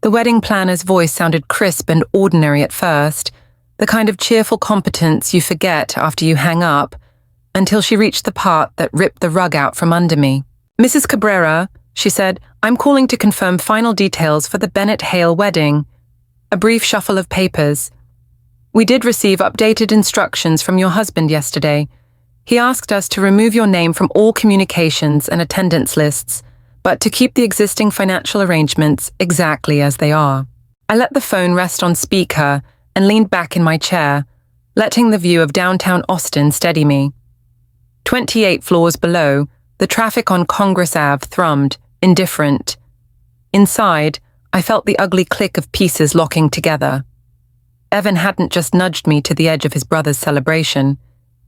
The wedding planner's voice sounded crisp and ordinary at first, the kind of cheerful competence you forget after you hang up, until she reached the part that ripped the rug out from under me. "Mrs. Cabrera," she said, "I'm calling to confirm final details for the Bennett-Hale wedding." A brief shuffle of papers. "We did receive updated instructions from your husband yesterday. He asked us to remove your name from all communications and attendance lists, but to keep the existing financial arrangements exactly as they are." I let the phone rest on speaker and leaned back in my chair, letting the view of downtown Austin steady me. 28 floors below, the traffic on Congress Ave thrummed, indifferent. Inside, I felt the ugly click of pieces locking together. Evan hadn't just nudged me to the edge of his brother's celebration.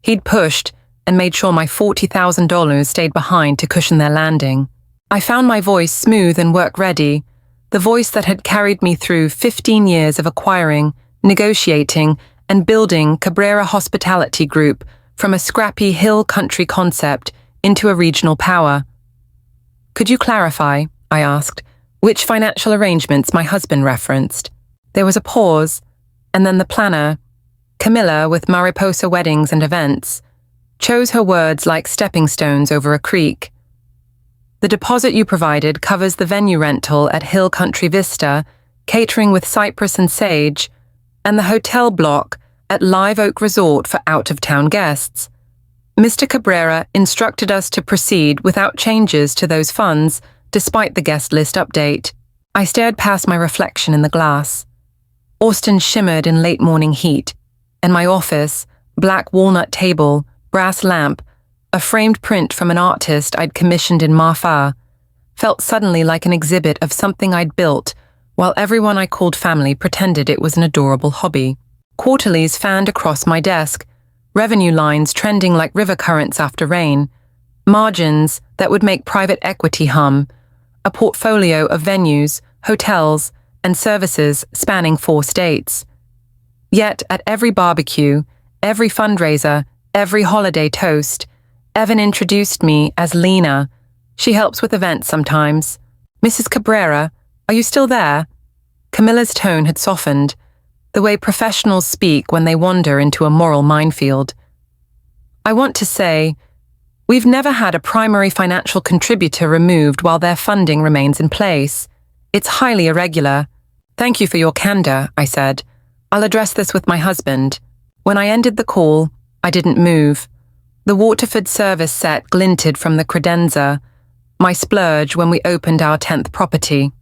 He'd pushed and made sure my $40,000 stayed behind to cushion their landing. I found my voice smooth and work-ready, the voice that had carried me through 15 years of acquiring, negotiating, and building Cabrera Hospitality Group from a scrappy hill country concept into a regional power. "Could you clarify," I asked, "which financial arrangements my husband referenced?" There was a pause, and then the planner, Camilla with Mariposa Weddings and Events, chose her words like stepping stones over a creek. "The deposit you provided covers the venue rental at Hill Country Vista, catering with cypress and sage, and the hotel block at Live Oak Resort for out-of-town guests. Mr. Cabrera instructed us to proceed without changes to those funds despite the guest list update." I stared past my reflection in the glass. Austin shimmered in late morning heat, and my office, black walnut table, brass lamp, a framed print from an artist I'd commissioned in Marfa, felt suddenly like an exhibit of something I'd built, while everyone I called family pretended it was an adorable hobby. Quarterlies fanned across my desk, revenue lines trending like river currents after rain, margins that would make private equity hum, a portfolio of venues, hotels, and services spanning 4 states. Yet at every barbecue, every fundraiser, every holiday toast, Evan introduced me as Lena. She helps with events sometimes. "Mrs. Cabrera, are you still there?" Camilla's tone had softened, the way professionals speak when they wander into a moral minefield. "I want to say, we've never had a primary financial contributor removed while their funding remains in place. It's highly irregular. Thank you for your candor," I said. "I'll address this with my husband." When I ended the call, I didn't move. The Waterford service set glinted from the credenza, my splurge when we opened our 10th property.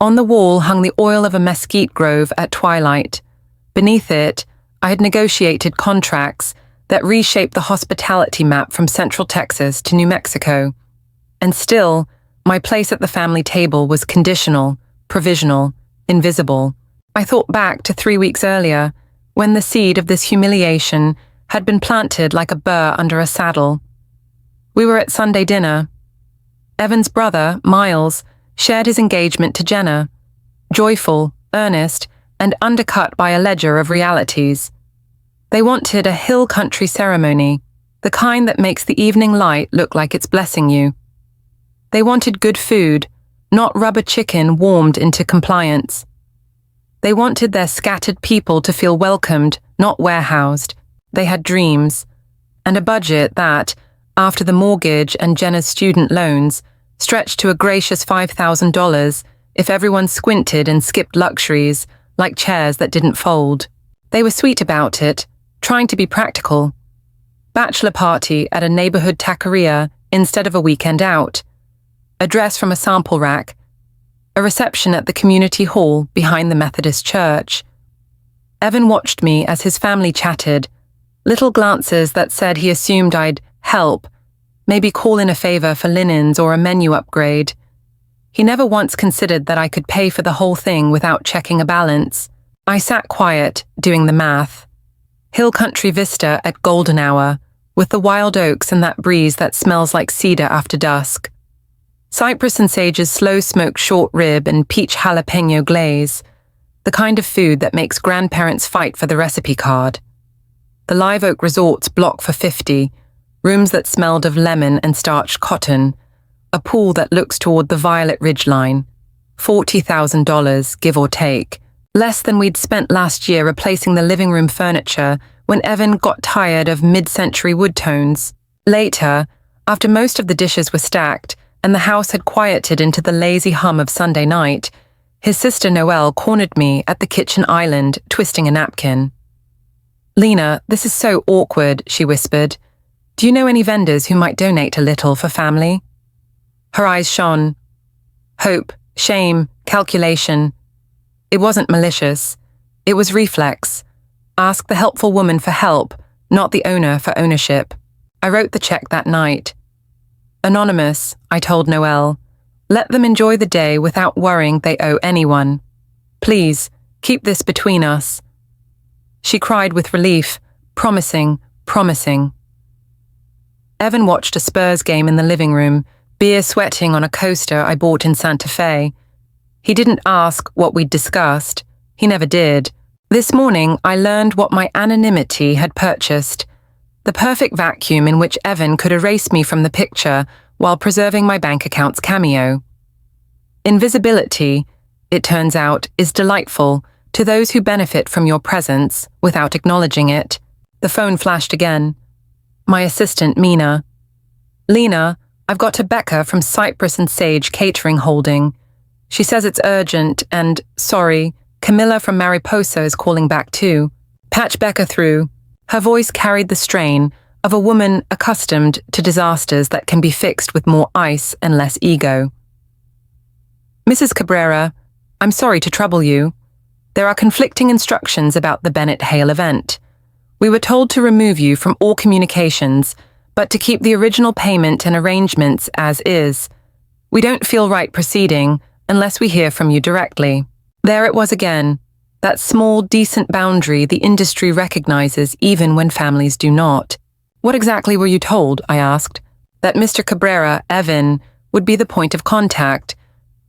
On the wall hung the oil of a mesquite grove at twilight. Beneath it, I had negotiated contracts that reshaped the hospitality map from Central Texas to New Mexico. And still, my place at the family table was conditional, provisional, invisible. I thought back to 3 weeks earlier, when the seed of this humiliation had been planted like a burr under a saddle. We were at Sunday dinner. Evan's brother, Miles, shared his engagement to Jenna, joyful, earnest, and undercut by a ledger of realities. They wanted a hill country ceremony, the kind that makes the evening light look like it's blessing you. They wanted good food, not rubber chicken warmed into compliance. They wanted their scattered people to feel welcomed, not warehoused. They had dreams, and a budget that, after the mortgage and Jenna's student loans, stretched to a gracious $5,000 if everyone squinted and skipped luxuries like chairs that didn't fold. They were sweet about it, trying to be practical. Bachelor party at a neighborhood taqueria instead of a weekend out. A dress from a sample rack. A reception at the community hall behind the Methodist church. Evan watched me as his family chatted, little glances that said he assumed I'd help, maybe call in a favor for linens or a menu upgrade. He never once considered that I could pay for the whole thing without checking a balance. I sat quiet, doing the math. Hill Country Vista at golden hour, with the wild oaks and that breeze that smells like cedar after dusk. Cypress and Sage's slow-smoked short rib and peach jalapeno glaze, the kind of food that makes grandparents fight for the recipe card. The Live Oak Resort's block for 50, rooms that smelled of lemon and starched cotton, a pool that looks toward the violet ridgeline, $40,000, give or take. Less than we'd spent last year replacing the living room furniture when Evan got tired of mid-century wood tones. Later, after most of the dishes were stacked and the house had quieted into the lazy hum of Sunday night, his sister Noelle cornered me at the kitchen island, twisting a napkin. "Lena, this is so awkward," she whispered. "Do you know any vendors who might donate a little for family?" Her eyes shone. Hope, shame, calculation. It wasn't malicious. It was reflex. Ask the helpful woman for help, not the owner for ownership. I wrote the check that night. Anonymous, I told Noelle. Let them enjoy the day without worrying they owe anyone. Please, keep this between us. She cried with relief, promising. Evan watched a Spurs game in the living room, beer sweating on a coaster I bought in Santa Fe. He didn't ask what we'd discussed. He never did. This morning, I learned what my anonymity had purchased. The perfect vacuum in which Evan could erase me from the picture while preserving my bank account's cameo. Invisibility, it turns out, is delightful to those who benefit from your presence without acknowledging it. The phone flashed again. My assistant, Mina. "Lena, I've got to Becca from Cypress and Sage Catering Holding. She says it's urgent and, sorry, Camilla from Mariposa is calling back too. Patch Becca through." Her voice carried the strain of a woman accustomed to disasters that can be fixed with more ice and less ego. "Mrs. Cabrera, I'm sorry to trouble you. There are conflicting instructions about the Bennett Hale event. We were told to remove you from all communications, but to keep the original payment and arrangements as is. We don't feel right proceeding unless we hear from you directly." There it was again, that small, decent boundary the industry recognizes even when families do not. "What exactly were you told?" I asked. "That Mr. Cabrera, Evan, would be the point of contact,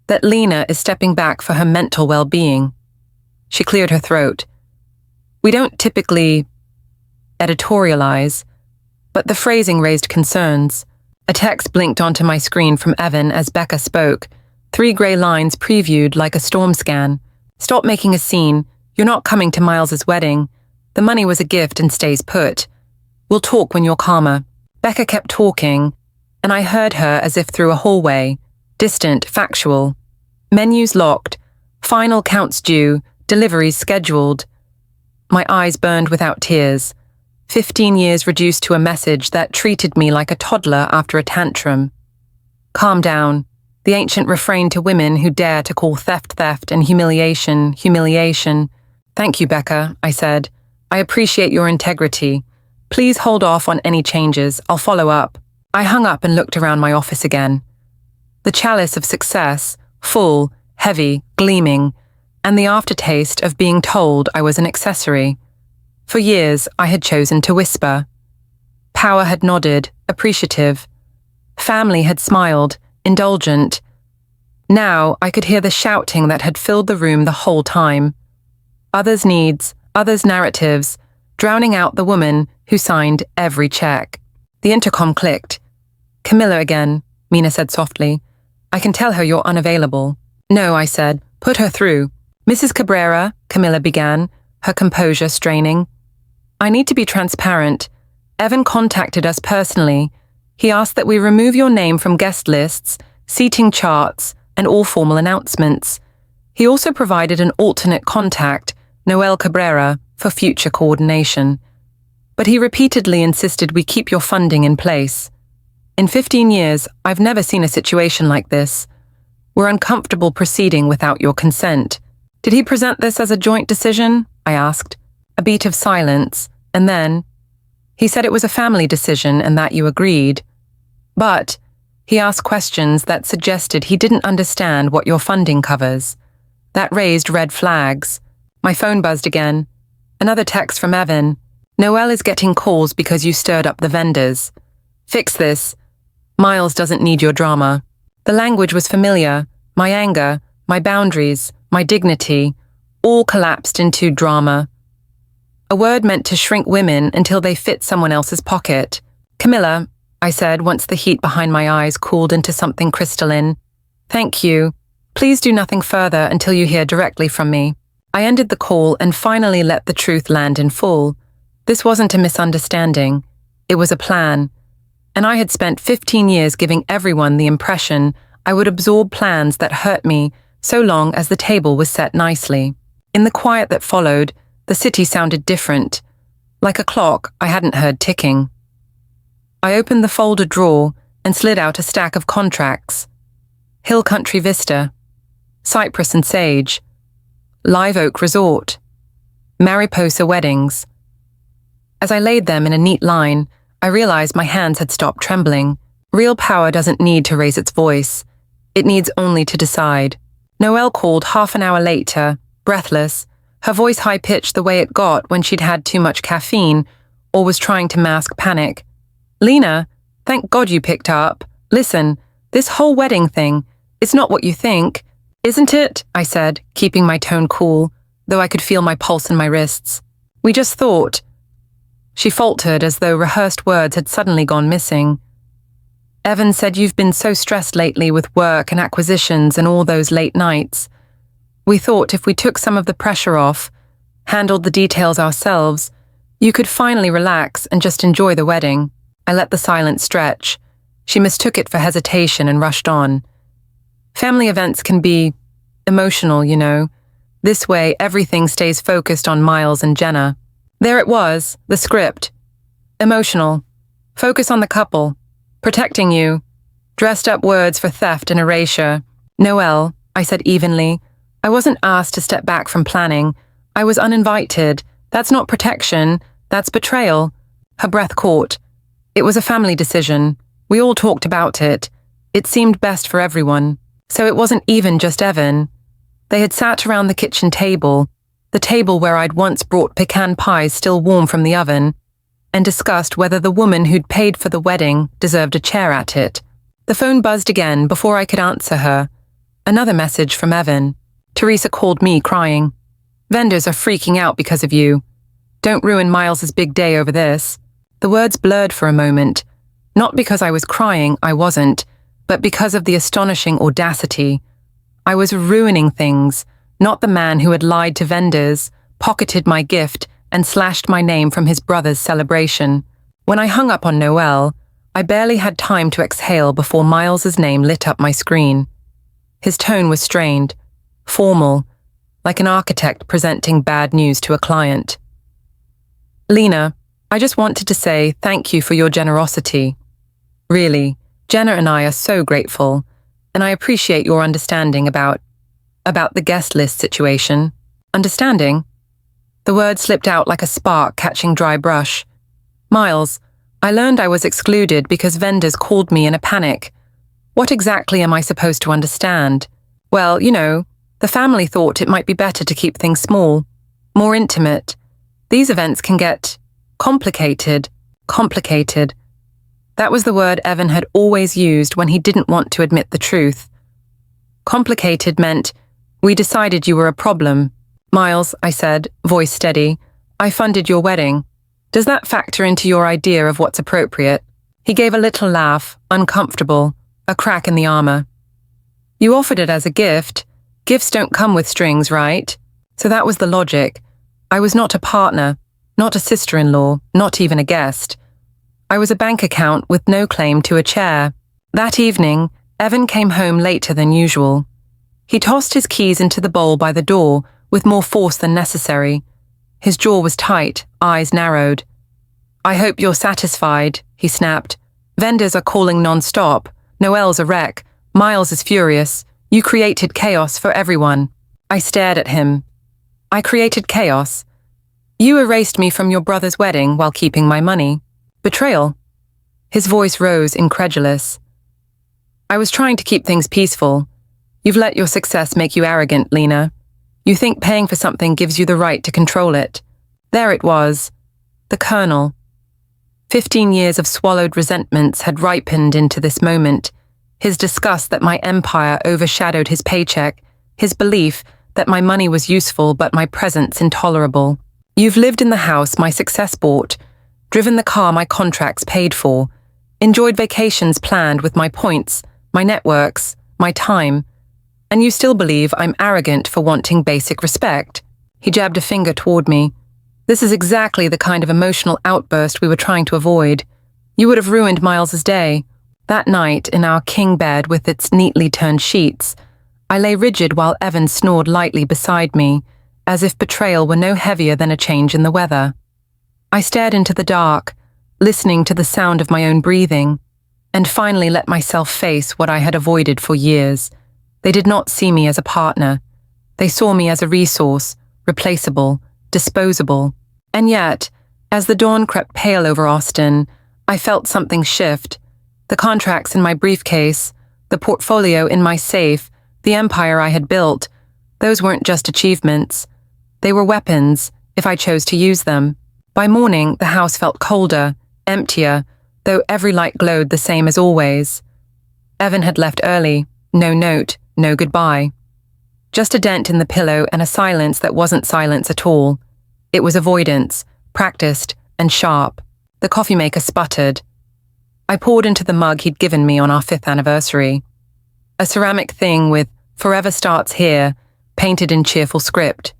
that Lena is stepping back for her mental well-being." She cleared her throat. "We don't typically editorialize, but the phrasing raised concerns." A text blinked onto my screen from Evan as Becca spoke, 3 gray lines previewed like a storm scan. "Stop making a scene. You're not coming to Miles's wedding. The money was a gift and stays put. We'll talk when you're calmer." Becca kept talking, and I heard her as if through a hallway, distant, factual. Menus locked, final counts due, deliveries scheduled. My eyes burned without tears. 15 years reduced to a message that treated me like a toddler after a tantrum. "Calm down," the ancient refrain to women who dare to call theft and humiliation, humiliation. "Thank you, Becca," I said. "I appreciate your integrity. Please hold off on any changes. I'll follow up." I hung up and looked around my office again. The chalice of success, full, heavy, gleaming, and the aftertaste of being told I was an accessory. For years, I had chosen to whisper. Power had nodded, appreciative. Family had smiled, indulgent. Now I could hear the shouting that had filled the room the whole time. Others' needs, others' narratives, drowning out the woman who signed every check. The intercom clicked. "Camilla again," Mina said softly. "I can tell her you're unavailable." "No," I said. "Put her through." "Mrs. Cabrera," Camilla began, her composure straining. "I need to be transparent. Evan contacted us personally. He asked that we remove your name from guest lists, seating charts, and all formal announcements. He also provided an alternate contact, Noelle Cabrera, for future coordination. But he repeatedly insisted we keep your funding in place. In 15 years, I've never seen a situation like this. We're uncomfortable proceeding without your consent." "Did he present this as a joint decision?" I asked. A beat of silence, and then, "He said it was a family decision and that you agreed. But he asked questions that suggested he didn't understand what your funding covers. That raised red flags." My phone buzzed again. Another text from Evan. "Noelle is getting calls because you stirred up the vendors. Fix this. Miles doesn't need your drama." The language was familiar. My anger, my boundaries, my dignity, all collapsed into drama. A word meant to shrink women until they fit someone else's pocket. "Camilla," I said once the heat behind my eyes cooled into something crystalline. "Thank you. Please do nothing further until you hear directly from me. I ended the call and finally let the truth land in full. This wasn't a misunderstanding. It was a plan. And I had spent 15 years giving everyone the impression I would absorb plans that hurt me so long as the table was set nicely. In the quiet that followed, the city sounded different, like a clock I hadn't heard ticking. I opened the folder drawer and slid out a stack of contracts. Hill Country Vista, Cypress and Sage, Live Oak Resort, Mariposa Weddings. As I laid them in a neat line, I realized my hands had stopped trembling. Real power doesn't need to raise its voice. It needs only to decide. Noelle called half an hour later, breathless, her voice high-pitched the way it got when she'd had too much caffeine or was trying to mask panic. Lena, thank God you picked up. Listen, this whole wedding thing, it's not what you think. Isn't it? I said, keeping my tone cool, though I could feel my pulse in my wrists. We just thought. She faltered as though rehearsed words had suddenly gone missing. Evan said you've been so stressed lately with work and acquisitions and all those late nights. We thought if we took some of the pressure off, handled the details ourselves, you could finally relax and just enjoy the wedding. I let the silence stretch. She mistook it for hesitation and rushed on. Family events can be emotional, you know. This way, everything stays focused on Miles and Jenna. There it was, the script. Emotional. Focus on the couple. Protecting you. Dressed up words for theft and erasure. Noelle, I said evenly. I wasn't asked to step back from planning. I was uninvited. That's not protection. That's betrayal. Her breath caught. It was a family decision. We all talked about it. It seemed best for everyone. So it wasn't even just Evan. They had sat around the kitchen table, the table where I'd once brought pecan pies still warm from the oven, and discussed whether the woman who'd paid for the wedding deserved a chair at it. The phone buzzed again before I could answer her. Another message from Evan. Teresa called me crying. Vendors are freaking out because of you. Don't ruin Miles's big day over this. The words blurred for a moment. Not because I was crying, I wasn't, but because of the astonishing audacity. I was ruining things, not the man who had lied to vendors, pocketed my gift, and slashed my name from his brother's celebration. When I hung up on Noelle, I barely had time to exhale before Miles's name lit up my screen. His tone was strained, formal, like an architect presenting bad news to a client. Lena, I just wanted to say thank you for your generosity. Really, Jenna and I are so grateful, and I appreciate your understanding about the guest list situation. Understanding? The word slipped out like a spark catching dry brush. Miles, I learned I was excluded because vendors called me in a panic. What exactly am I supposed to understand? Well, you know, the family thought it might be better to keep things small, more intimate. These events can get complicated. That was the word Evan had always used when he didn't want to admit the truth. Complicated meant, we decided you were a problem. Miles, I said, voice steady, I funded your wedding. Does that factor into your idea of what's appropriate? He gave a little laugh, uncomfortable, a crack in the armor. You offered it as a gift. Gifts don't come with strings, right? So that was the logic. I was not a partner, not a sister-in-law, not even a guest. I was a bank account with no claim to a chair. That evening, Evan came home later than usual. He tossed his keys into the bowl by the door with more force than necessary. His jaw was tight, eyes narrowed. I hope you're satisfied, he snapped. Vendors are calling non-stop. Noelle's a wreck. Miles is furious. You created chaos for everyone. I stared at him. I created chaos. You erased me from your brother's wedding while keeping my money. Betrayal. His voice rose, incredulous. I was trying to keep things peaceful. You've let your success make you arrogant, Lena. You think paying for something gives you the right to control it. There it was. The kernel. 15 years of swallowed resentments had ripened into this moment. His disgust that my empire overshadowed his paycheck, his belief that my money was useful but my presence intolerable. You've lived in the house my success bought, driven the car my contracts paid for, enjoyed vacations planned with my points, my networks, my time. And you still believe I'm arrogant for wanting basic respect? He jabbed a finger toward me. This is exactly the kind of emotional outburst we were trying to avoid. You would have ruined Miles's day. That night, in our king bed with its neatly turned sheets, I lay rigid while Evan snored lightly beside me, as if betrayal were no heavier than a change in the weather. I stared into the dark, listening to the sound of my own breathing, and finally let myself face what I had avoided for years. They did not see me as a partner. They saw me as a resource, replaceable, disposable. And yet, as the dawn crept pale over Austin, I felt something shift. The contracts in my briefcase, the portfolio in my safe, the empire I had built, those weren't just achievements. They were weapons, if I chose to use them. By morning, the house felt colder, emptier, though every light glowed the same as always. Evan had left early. No note, no goodbye. Just a dent in the pillow and a silence that wasn't silence at all. It was avoidance, practiced and sharp. The coffee maker sputtered. I poured into the mug he'd given me on our 5th anniversary. A ceramic thing with "Forever Starts Here" painted in cheerful script.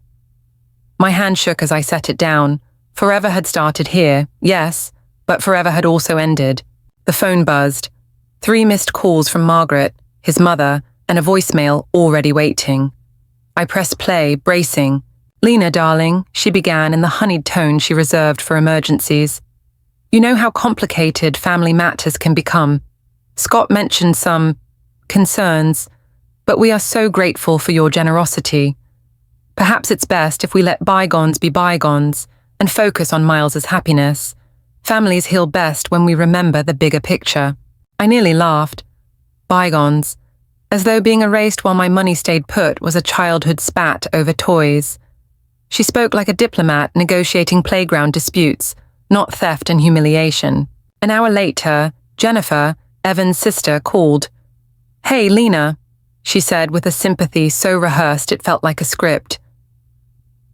My hand shook as I set it down. Forever had started here, yes, but forever had also ended. The phone buzzed. 3 missed calls from Margaret, his mother, and a voicemail already waiting. I pressed play, bracing. "Lena, darling," she began in the honeyed tone she reserved for emergencies. "You know how complicated family matters can become. Scott mentioned some concerns, but we are so grateful for your generosity. Perhaps it's best if we let bygones be bygones and focus on Miles's happiness. Families heal best when we remember the bigger picture." I nearly laughed. Bygones. As though being erased while my money stayed put was a childhood spat over toys. She spoke like a diplomat negotiating playground disputes, not theft and humiliation. An hour later, Jennifer, Evan's sister, called. "Hey, Lena," she said with a sympathy so rehearsed it felt like a script.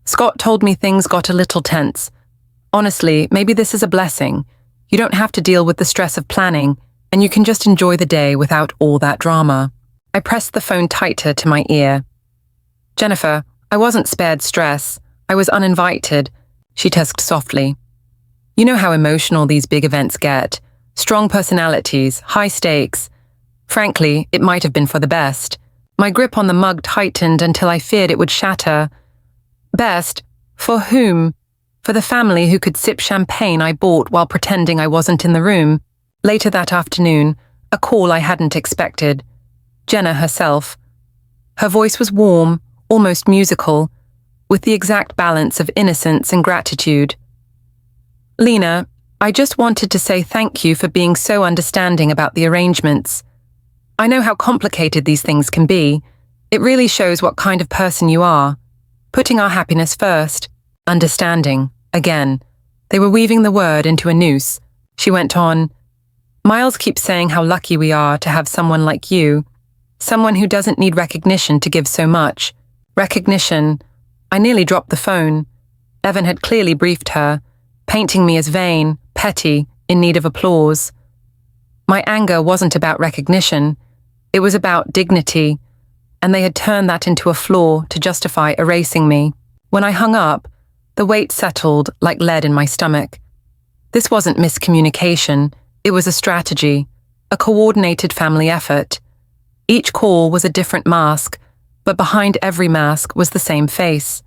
"Scott told me things got a little tense. Honestly, maybe this is a blessing. You don't have to deal with the stress of planning, and you can just enjoy the day without all that drama." I pressed the phone tighter to my ear. "Jennifer, I wasn't spared stress. I was uninvited," she tusked softly. "You know how emotional these big events get. Strong personalities, high stakes. Frankly, it might have been for the best." My grip on the mug tightened until I feared it would shatter. Best? For whom? For the family who could sip champagne I bought while pretending I wasn't in the room. Later that afternoon, a call I hadn't expected. Jenna herself. Her voice was warm, almost musical, with the exact balance of innocence and gratitude. "Lena, I just wanted to say thank you for being so understanding about the arrangements. I know how complicated these things can be. It really shows what kind of person you are. Putting our happiness first. Understanding. Again. They were weaving the word into a noose." She went on. "Miles keeps saying how lucky we are to have someone like you. Someone who doesn't need recognition to give so much. Recognition." I nearly dropped the phone. Evan had clearly briefed her, painting me as vain, petty, in need of applause. My anger wasn't about recognition. It was about dignity, and they had turned that into a flaw to justify erasing me. When I hung up, the weight settled like lead in my stomach. This wasn't miscommunication. It was a strategy, a coordinated family effort. Each call was a different mask, but behind every mask was the same face.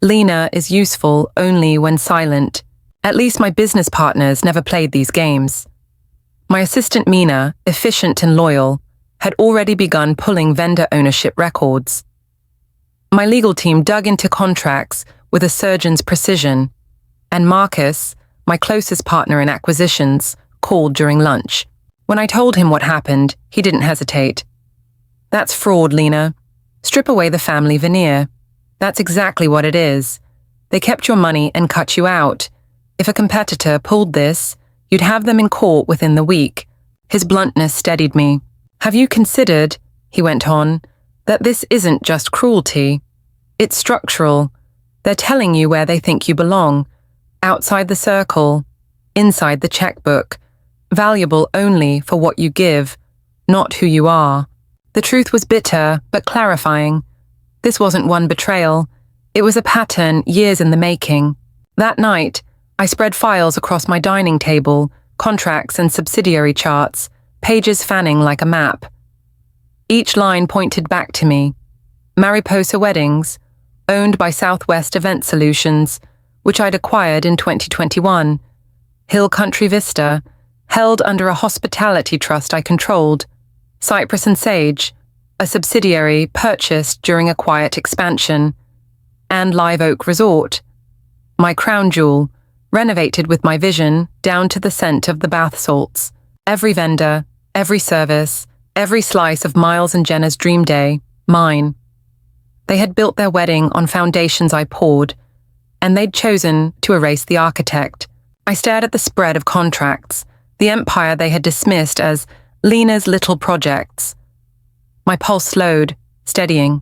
Lena is useful only when silent. At least my business partners never played these games. My assistant Mina, efficient and loyal, had already begun pulling vendor ownership records. My legal team dug into contracts with a surgeon's precision, and Marcus, my closest partner in acquisitions, called during lunch. When I told him what happened, he didn't hesitate. "That's fraud, Lena. Strip away the family veneer. That's exactly what it is. They kept your money and cut you out. If a competitor pulled this, you'd have them in court within the week." His bluntness steadied me. "Have you considered," he went on, "that this isn't just cruelty? It's structural. They're telling you where they think you belong. Outside the circle. Inside the checkbook. Valuable only for what you give, not who you are." The truth was bitter, but clarifying. This wasn't one betrayal. It was a pattern years in the making. That night, I spread files across my dining table, contracts and subsidiary charts, pages fanning like a map. Each line pointed back to me. Mariposa Weddings, owned by Southwest Event Solutions, which I'd acquired in 2021. Hill Country Vista, held under a hospitality trust I controlled. Cypress and Sage, a subsidiary purchased during a quiet expansion. And Live Oak Resort, my crown jewel, renovated with my vision down to the scent of the bath salts. Every vendor, every service, every slice of Miles and Jenna's dream day, mine. They had built their wedding on foundations I poured, and they'd chosen to erase the architect. I stared at the spread of contracts, the empire they had dismissed as Lena's little projects. My pulse slowed, steadying.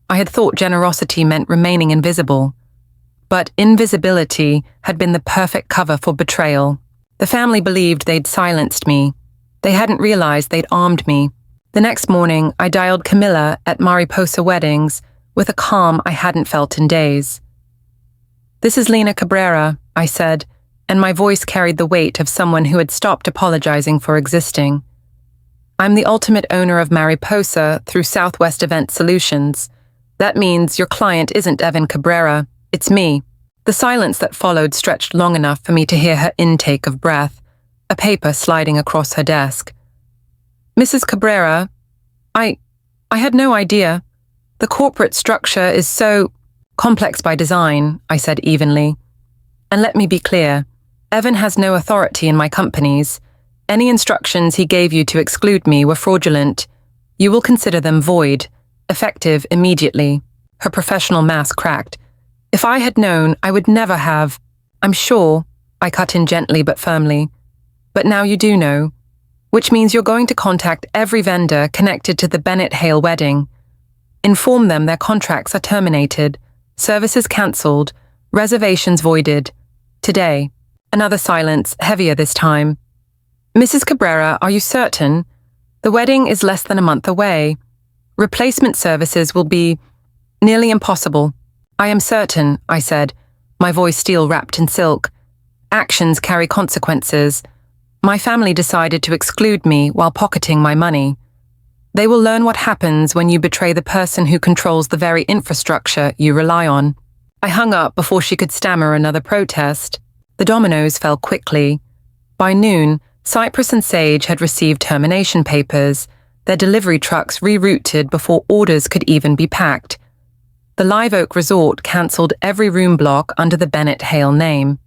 I had thought generosity meant remaining invisible, but invisibility had been the perfect cover for betrayal. The family believed they'd silenced me. They hadn't realized they'd armed me. The next morning, I dialed Camilla at Mariposa Weddings with a calm I hadn't felt in days. "This is Lena Cabrera," I said, and my voice carried the weight of someone who had stopped apologizing for existing. "I'm the ultimate owner of Mariposa through Southwest Event Solutions. That means your client isn't Evan Cabrera, it's me." The silence that followed stretched long enough for me to hear her intake of breath, a paper sliding across her desk. "Mrs. Cabrera, I had no idea. The corporate structure is so complex by design," I said evenly. "And let me be clear, Evan has no authority in my companies. Any instructions he gave you to exclude me were fraudulent. You will consider them void, effective immediately." Her professional mask cracked. "If I had known, I would never have." "I'm sure," I cut in gently but firmly. "But now you do know, which means you're going to contact every vendor connected to the Bennett Hale wedding. Inform them their contracts are terminated, services cancelled, reservations voided. Today." Another silence, heavier this time. "Mrs. Cabrera, are you certain? The wedding is less than a month away. Replacement services will be nearly impossible." "I am certain," I said, my voice steel wrapped in silk. "Actions carry consequences. My family decided to exclude me while pocketing my money. They will learn what happens when you betray the person who controls the very infrastructure you rely on." I hung up before she could stammer another protest. The dominoes fell quickly. By noon, Cypress and Sage had received termination papers, their delivery trucks rerouted before orders could even be packed. The Live Oak Resort cancelled every room block under the Bennett Hale name.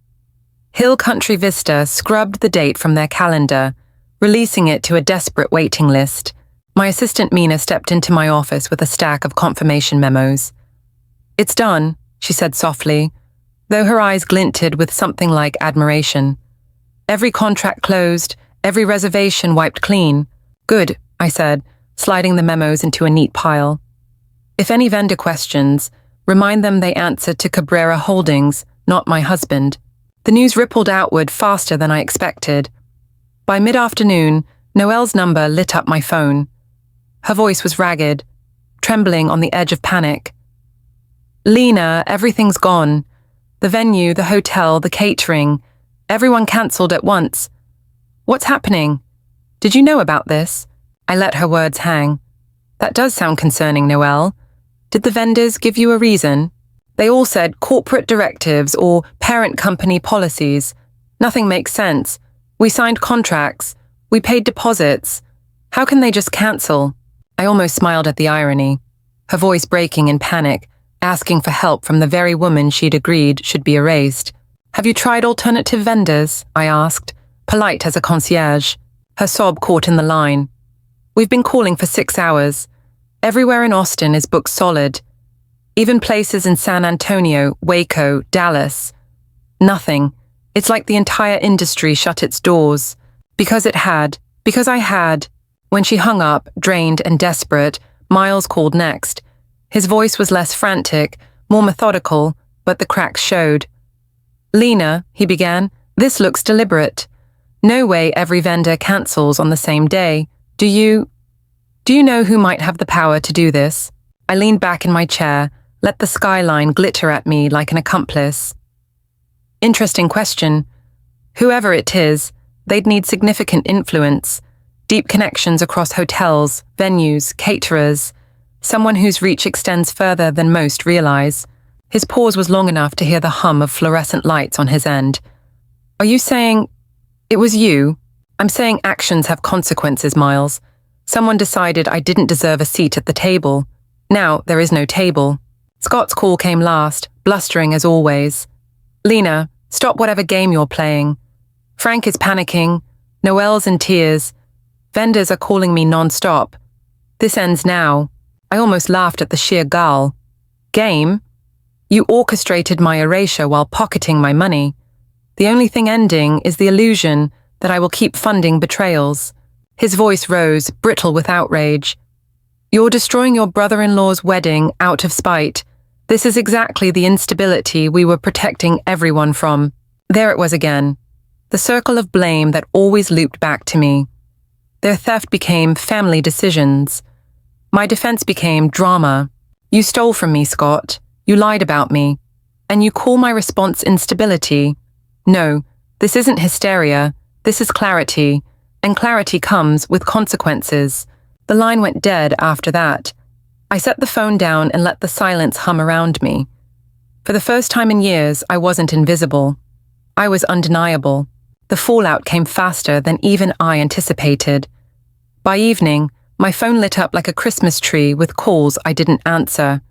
Hill Country Vista scrubbed the date from their calendar, releasing it to a desperate waiting list. My assistant Mina stepped into my office with a stack of confirmation memos. "It's done," she said softly, though her eyes glinted with something like admiration. "Every contract closed, every reservation wiped clean." "Good," I said, sliding the memos into a neat pile. "If any vendor questions, remind them they answer to Cabrera Holdings, not my husband." The news rippled outward faster than I expected. By mid-afternoon, Noelle's number lit up my phone. Her voice was ragged, trembling on the edge of panic. "Lena, everything's gone. The venue, the hotel, the catering, everyone cancelled at once. What's happening? Did you know about this?" I let her words hang. "That does sound concerning, Noelle. Did the vendors give you a reason?" "They all said corporate directives or parent company policies. Nothing makes sense. We signed contracts. We paid deposits. How can they just cancel?" I almost smiled at the irony, her voice breaking in panic, asking for help from the very woman she'd agreed should be erased. "Have you tried alternative vendors?" I asked, polite as a concierge. Her sob caught in the line. "We've been calling for 6 hours. Everywhere in Austin is booked solid. Even places in San Antonio, Waco, Dallas. Nothing. It's like the entire industry shut its doors. Because I had." When she hung up, drained and desperate, Miles called next. His voice was less frantic, more methodical, but the cracks showed. "Lena," he began, "this looks deliberate. No way every vendor cancels on the same day. Do Do you know who might have the power to do this? I leaned back in my chair, let the skyline glitter at me like an accomplice. Interesting question. Whoever it is, they'd need significant influence, deep connections across hotels, venues, caterers, someone whose reach extends further than most realize. His pause was long enough to hear the hum of fluorescent lights on his end. Are you saying it was you? I'm saying actions have consequences, Miles. Someone decided I didn't deserve a seat at the table. Now there is no table. Scott's call came last, blustering as always. Lena, stop whatever game you're playing. Frank is panicking. Noelle's in tears. Vendors are calling me non-stop. This ends now. I almost laughed at the sheer gall. Game? You orchestrated my erasure while pocketing my money. The only thing ending is the illusion that I will keep funding betrayals. His voice rose, brittle with outrage. You're destroying your brother-in-law's wedding out of spite. This is exactly the instability we were protecting everyone from. There it was again. The circle of blame that always looped back to me. Their theft became family decisions. My defense became drama. You stole from me, Scott. You lied about me. And you call my response instability. No, this isn't hysteria. This is clarity. And clarity comes with consequences. The line went dead after that. I set the phone down and let the silence hum around me. For the first time in years, I wasn't invisible. I was undeniable. The fallout came faster than even I anticipated. By evening, my phone lit up like a Christmas tree with calls I didn't answer.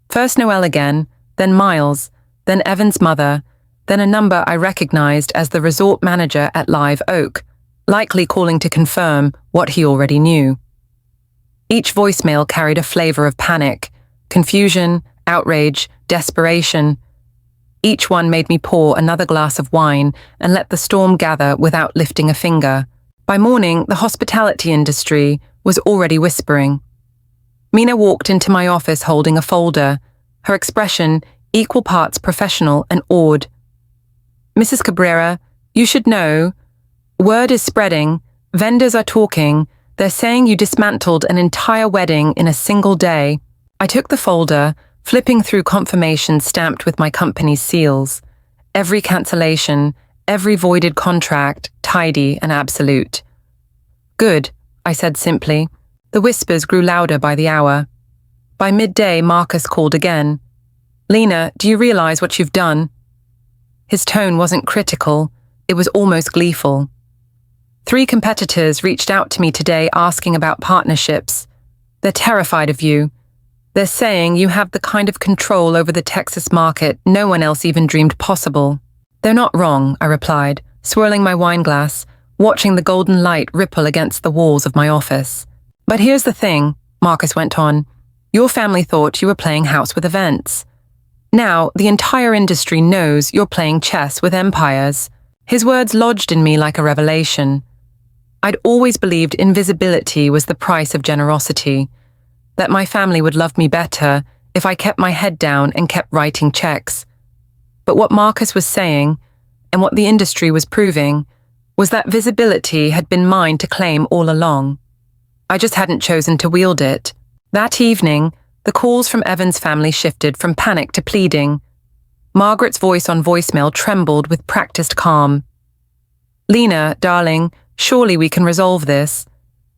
First Noelle again, then Miles, then Evan's mother, then a number I recognized as the resort manager at Live Oak, likely calling to confirm what he already knew. Each voicemail carried a flavor of panic, confusion, outrage, desperation. Each one made me pour another glass of wine and let the storm gather without lifting a finger. By morning, the hospitality industry was already whispering. Mina walked into my office holding a folder, her expression equal parts professional and awed. Mrs. Cabrera, you should know. Word is spreading. Vendors are talking. They're saying you dismantled an entire wedding in a single day. I took the folder, flipping through confirmations stamped with my company's seals. Every cancellation, every voided contract, tidy and absolute. Good, I said simply. The whispers grew louder by the hour. By midday, Marcus called again. Lena, do you realize what you've done? His tone wasn't critical. It was almost gleeful. 3 competitors reached out to me today asking about partnerships. They're terrified of you. They're saying you have the kind of control over the Texas market no one else even dreamed possible. They're not wrong, I replied, swirling my wine glass, watching the golden light ripple against the walls of my office. But here's the thing, Marcus went on. Your family thought you were playing house with events. Now, the entire industry knows you're playing chess with empires. His words lodged in me like a revelation. I'd always believed invisibility was the price of generosity, that my family would love me better if I kept my head down and kept writing checks. But what Marcus was saying, and what the industry was proving, was that visibility had been mine to claim all along. I just hadn't chosen to wield it. That evening, the calls from Evan's family shifted from panic to pleading. Margaret's voice on voicemail trembled with practiced calm. Lena, darling, surely we can resolve this.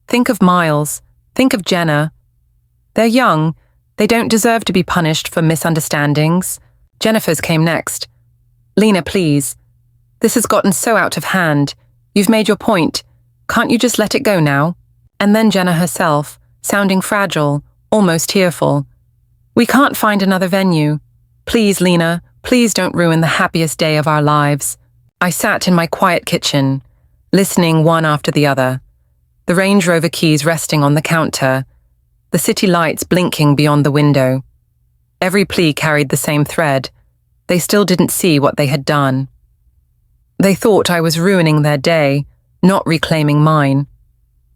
Think of Miles. Think of Jenna. They're young. They don't deserve to be punished for misunderstandings. Jennifer's came next. Lena, please. This has gotten so out of hand. You've made your point. Can't you just let it go now? And then Jenna herself, sounding fragile, almost tearful. We can't find another venue. Please, Lena, please don't ruin the happiest day of our lives. I sat in my quiet kitchen, listening one after the other. The Range Rover keys resting on the counter, the city lights blinking beyond the window. Every plea carried the same thread. They still didn't see what they had done. They thought I was ruining their day, not reclaiming mine.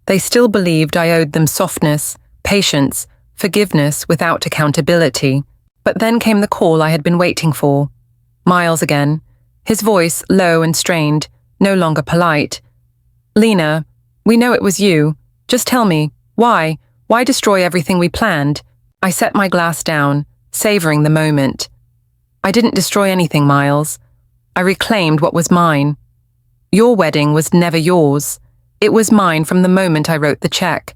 They still believed I owed them softness, patience, forgiveness without accountability. But then came the call I had been waiting for. Miles again, his voice low and strained, no longer polite. Lena, we know it was you. Just tell me, why? Why destroy everything we planned? I set my glass down, savoring the moment. I didn't destroy anything, Miles. I reclaimed what was mine. Your wedding was never yours. It was mine from the moment I wrote the check.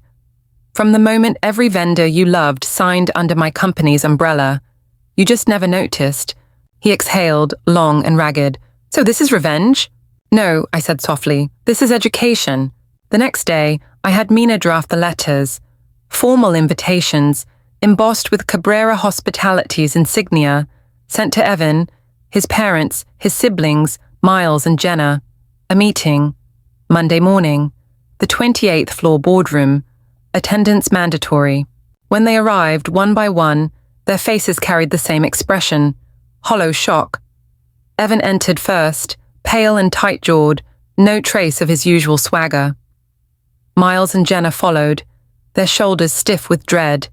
From the moment every vendor you loved signed under my company's umbrella. You just never noticed. He exhaled, long and ragged. So this is revenge? No, I said softly. This is education. The next day, I had Mina draft the letters. Formal invitations, embossed with Cabrera Hospitality's insignia, sent to Evan, his parents, his siblings, Miles and Jenna. A meeting. Monday morning. The 28th floor boardroom. Attendance mandatory. When they arrived, one by one, their faces carried the same expression. Hollow shock. Evan entered first, pale and tight-jawed, no trace of his usual swagger. Miles and Jenna followed, their shoulders stiff with dread.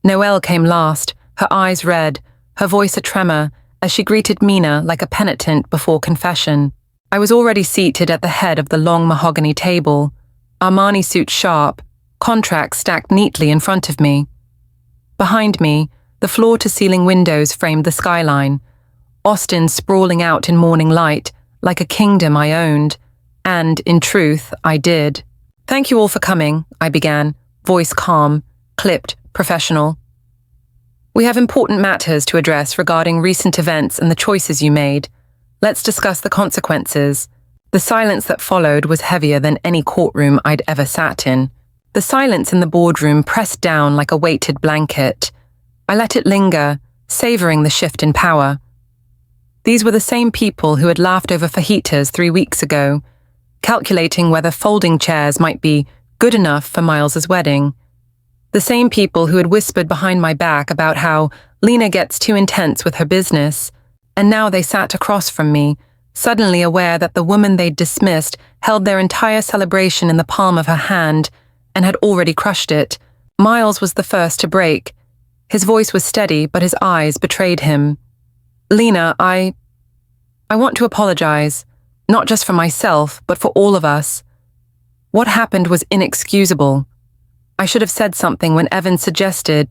Noelle came last, her eyes red, her voice a tremor, as she greeted Mina like a penitent before confession. I was already seated at the head of the long mahogany table, Armani suit sharp, contracts stacked neatly in front of me. Behind me, the floor-to-ceiling windows framed the skyline, Austin sprawling out in morning light, like a kingdom I owned, and, in truth, I did. Thank you all for coming, I began, voice calm, clipped, professional. We have important matters to address regarding recent events and the choices you made. Let's discuss the consequences. The silence that followed was heavier than any courtroom I'd ever sat in. The silence in the boardroom pressed down like a weighted blanket. I let it linger, savoring the shift in power. These were the same people who had laughed over fajitas 3 weeks ago, calculating whether folding chairs might be good enough for Miles's wedding. The same people who had whispered behind my back about how Lena gets too intense with her business, and now they sat across from me, suddenly aware that the woman they'd dismissed held their entire celebration in the palm of her hand and had already crushed it. Miles was the first to break. His voice was steady, but his eyes betrayed him. Lena, I want to apologize, not just for myself, but for all of us. What happened was inexcusable. I should have said something when Evan suggested,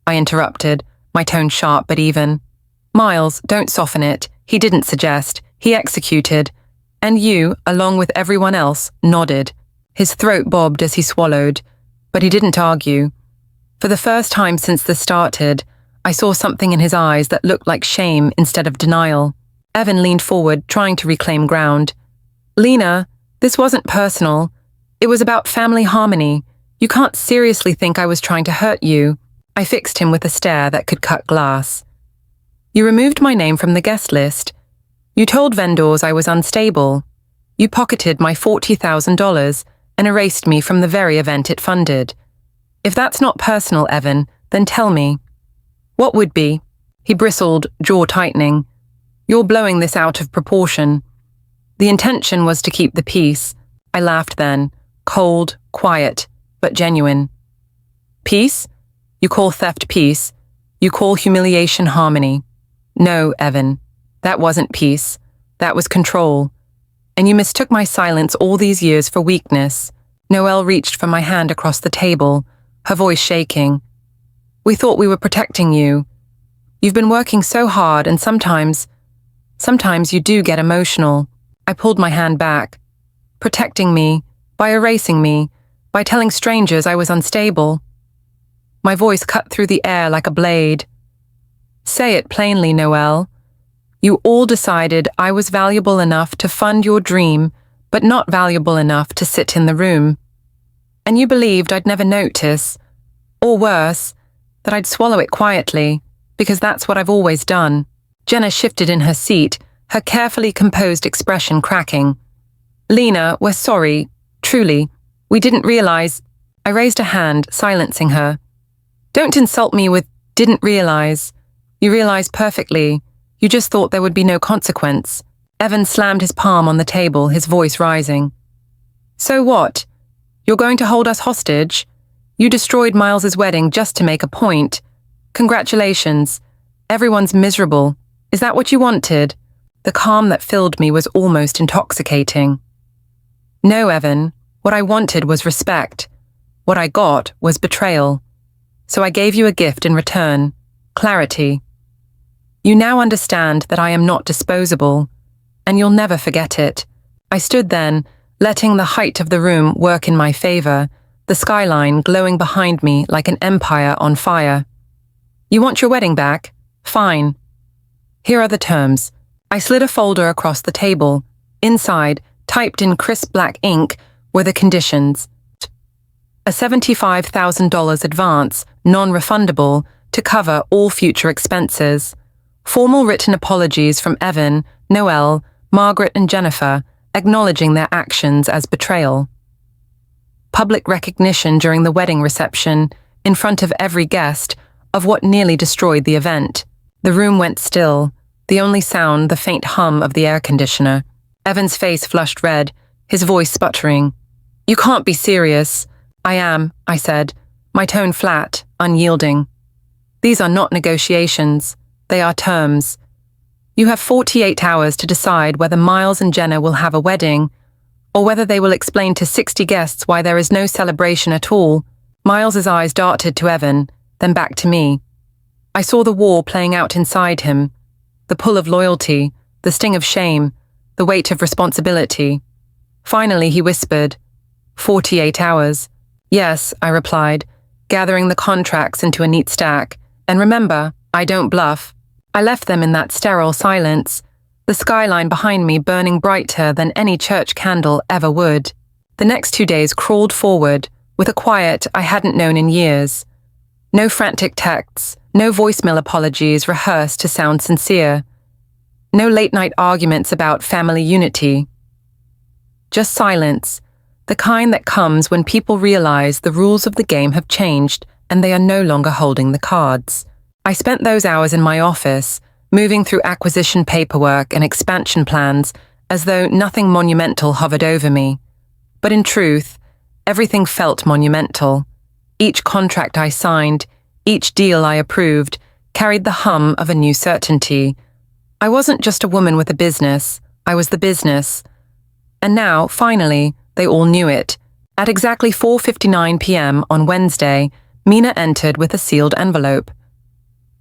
I interrupted, my tone sharp but even. Miles, don't soften it. He didn't suggest, he executed. And you, along with everyone else, nodded. His throat bobbed as he swallowed, but he didn't argue. For the first time since this started, I saw something in his eyes that looked like shame instead of denial. Evan leaned forward, trying to reclaim ground. Lena, this wasn't personal. It was about family harmony. You can't seriously think I was trying to hurt you. I fixed him with a stare that could cut glass. You removed my name from the guest list. You told vendors I was unstable. You pocketed my $40,000 and erased me from the very event it funded. If that's not personal, Evan, then tell me. What would be? He bristled, jaw tightening. You're blowing this out of proportion. The intention was to keep the peace. I laughed then, cold, quiet, but genuine. Peace? You call theft peace. You call humiliation harmony. No, Evan, that wasn't peace. That was control. And you mistook my silence all these years for weakness. Noelle reached for my hand across the table, her voice shaking. We thought we were protecting you. You've been working so hard and sometimes you do get emotional. I pulled my hand back. Protecting me, by erasing me, by telling strangers I was unstable. My voice cut through the air like a blade. Say it plainly, Noelle. You all decided I was valuable enough to fund your dream, but not valuable enough to sit in the room. And you believed I'd never notice, or worse, that I'd swallow it quietly, because that's what I've always done. Jenna shifted in her seat, her carefully composed expression cracking. Lena, we're sorry, truly. We didn't realize. I raised a hand, silencing her. Don't insult me with didn't realize. You realized perfectly. You just thought there would be no consequence. Evan slammed his palm on the table, his voice rising. So what? You're going to hold us hostage? You destroyed Miles's wedding just to make a point. Congratulations. Everyone's miserable. Is that what you wanted? The calm that filled me was almost intoxicating. No, Evan. What I wanted was respect. What I got was betrayal. So I gave you a gift in return, clarity. You now understand that I am not disposable, and you'll never forget it. I stood then, letting the height of the room work in my favor, the skyline glowing behind me like an empire on fire. You want your wedding back? Fine. Here are the terms. I slid a folder across the table. Inside, typed in crisp black ink, were the conditions. A $75,000 advance, non-refundable, to cover all future expenses. Formal written apologies from Evan, Noelle, Margaret and Jennifer, acknowledging their actions as betrayal. Public recognition during the wedding reception, in front of every guest, of what nearly destroyed the event. The room went still, the only sound the faint hum of the air conditioner. Evan's face flushed red, his voice sputtering. You can't be serious. I am, I said, my tone flat, unyielding. These are not negotiations. They are terms. You have 48 hours to decide whether Miles and Jenna will have a wedding, or whether they will explain to 60 guests why there is no celebration at all. Miles's eyes darted to Evan, then back to me. I saw the war playing out inside him, the pull of loyalty, the sting of shame, the weight of responsibility. Finally, he whispered, 48 hours. Yes, I replied, gathering the contracts into a neat stack. And remember, I don't bluff. I left them in that sterile silence, the skyline behind me burning brighter than any church candle ever would. The next 2 days crawled forward, with a quiet I hadn't known in years. No frantic texts, no voicemail apologies rehearsed to sound sincere. No late-night arguments about family unity. Just silence, the kind that comes when people realize the rules of the game have changed and they are no longer holding the cards. I spent those hours in my office, moving through acquisition paperwork and expansion plans as though nothing monumental hovered over me. But in truth, everything felt monumental. Each contract I signed, each deal I approved, carried the hum of a new certainty. I wasn't just a woman with a business, I was the business. And now, finally, they all knew it. At exactly 4:59 p.m. on Wednesday, Mina entered with a sealed envelope.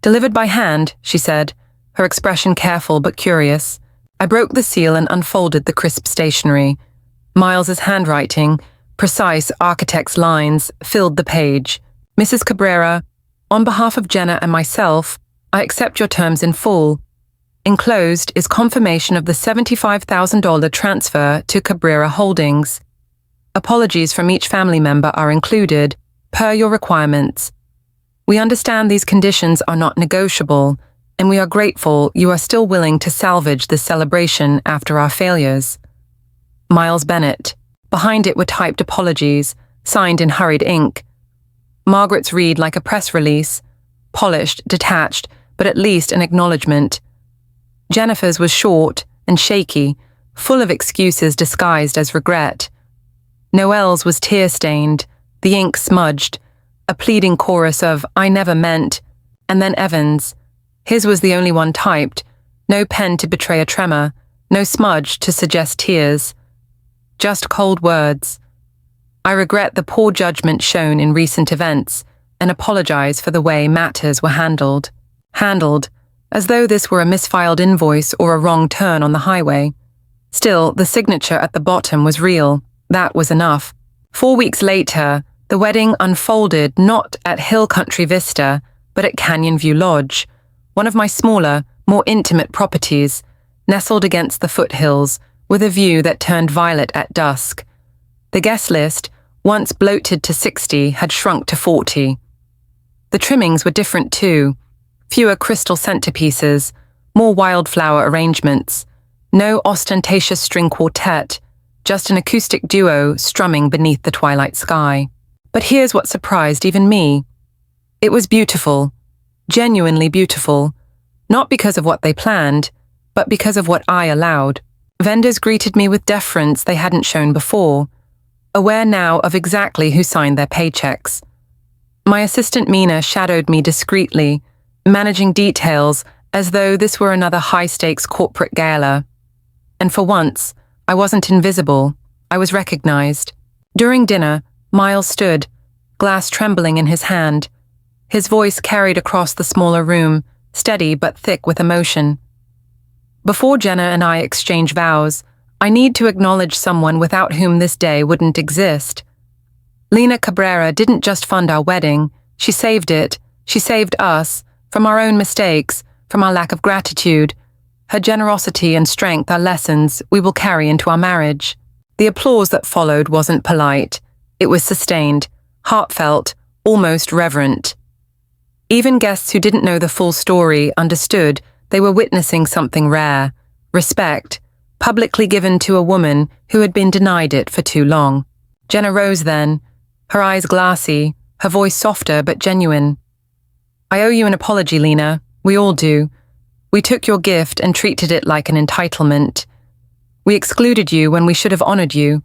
Delivered by hand, she said, her expression careful but curious. I broke the seal and unfolded the crisp stationery. Miles's handwriting, precise architect's lines, filled the page. Mrs. Cabrera, on behalf of Jenna and myself, I accept your terms in full. Enclosed is confirmation of the $75,000 transfer to Cabrera Holdings. Apologies from each family member are included, per your requirements. We understand these conditions are not negotiable, and we are grateful you are still willing to salvage this celebration after our failures. Miles Bennett. Behind it were typed apologies, signed in hurried ink. Margaret's read like a press release, polished, detached, but at least an acknowledgement. Jennifer's was short and shaky, full of excuses disguised as regret. Noelle's was tear-stained, the ink smudged, a pleading chorus of "I never meant," and then Evan's. His was the only one typed, no pen to betray a tremor, no smudge to suggest tears. Just cold words. I regret the poor judgment shown in recent events and apologize for the way matters were handled. Handled, as though this were a misfiled invoice or a wrong turn on the highway. Still, the signature at the bottom was real. That was enough. 4 weeks later, the wedding unfolded not at Hill Country Vista, but at Canyon View Lodge, one of my smaller, more intimate properties, nestled against the foothills, with a view that turned violet at dusk. The guest list, once bloated to 60, had shrunk to 40. The trimmings were different too. Fewer crystal centerpieces, more wildflower arrangements. No ostentatious string quartet, just an acoustic duo strumming beneath the twilight sky. But here's what surprised even me. It was beautiful, genuinely beautiful, not because of what they planned, but because of what I allowed. Vendors greeted me with deference they hadn't shown before, aware now of exactly who signed their paychecks. My assistant Mina shadowed me discreetly, managing details as though this were another high-stakes corporate gala. And for once, I wasn't invisible, I was recognized. During dinner, Miles stood, glass trembling in his hand. His voice carried across the smaller room, steady but thick with emotion. Before Jenna and I exchange vows, I need to acknowledge someone without whom this day wouldn't exist. Lena Cabrera didn't just fund our wedding, she saved it. She saved us, from our own mistakes, from our lack of gratitude. Her generosity and strength are lessons we will carry into our marriage. The applause that followed wasn't polite. It was sustained, heartfelt, almost reverent. Even guests who didn't know the full story understood they were witnessing something rare, respect, publicly given to a woman who had been denied it for too long. Jenna rose then, her eyes glassy, her voice softer but genuine. I owe you an apology, Lena. We all do. We took your gift and treated it like an entitlement. We excluded you when we should have honored you.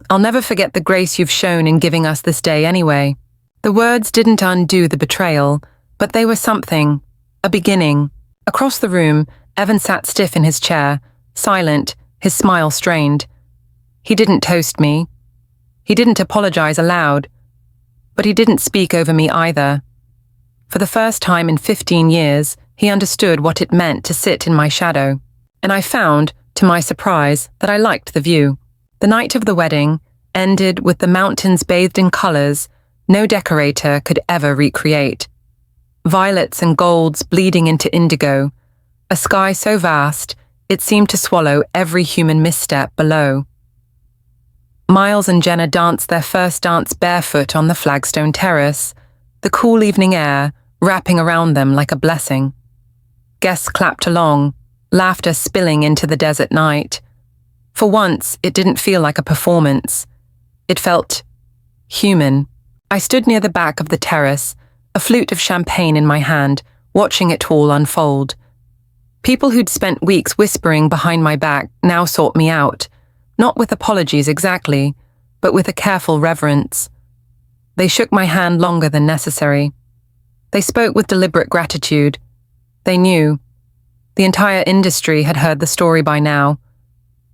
I'll never forget the grace you've shown in giving us this day anyway. The words didn't undo the betrayal, but they were something, a beginning. Across the room, Evan sat stiff in his chair, silent, his smile strained. He didn't toast me. He didn't apologize aloud. But he didn't speak over me either. For the first time in 15 years, he understood what it meant to sit in my shadow. And I found, to my surprise, that I liked the view. The night of the wedding ended with the mountains bathed in colors no decorator could ever recreate. Violets and golds bleeding into indigo, a sky so vast it seemed to swallow every human misstep below. Miles and Jenna danced their first dance barefoot on the flagstone terrace, the cool evening air wrapping around them like a blessing. Guests clapped along, laughter spilling into the desert night. For once, it didn't feel like a performance. It felt human. I stood near the back of the terrace, a flute of champagne in my hand, watching it all unfold. People who'd spent weeks whispering behind my back now sought me out, not with apologies exactly, but with a careful reverence. They shook my hand longer than necessary. They spoke with deliberate gratitude. They knew. The entire industry had heard the story by now.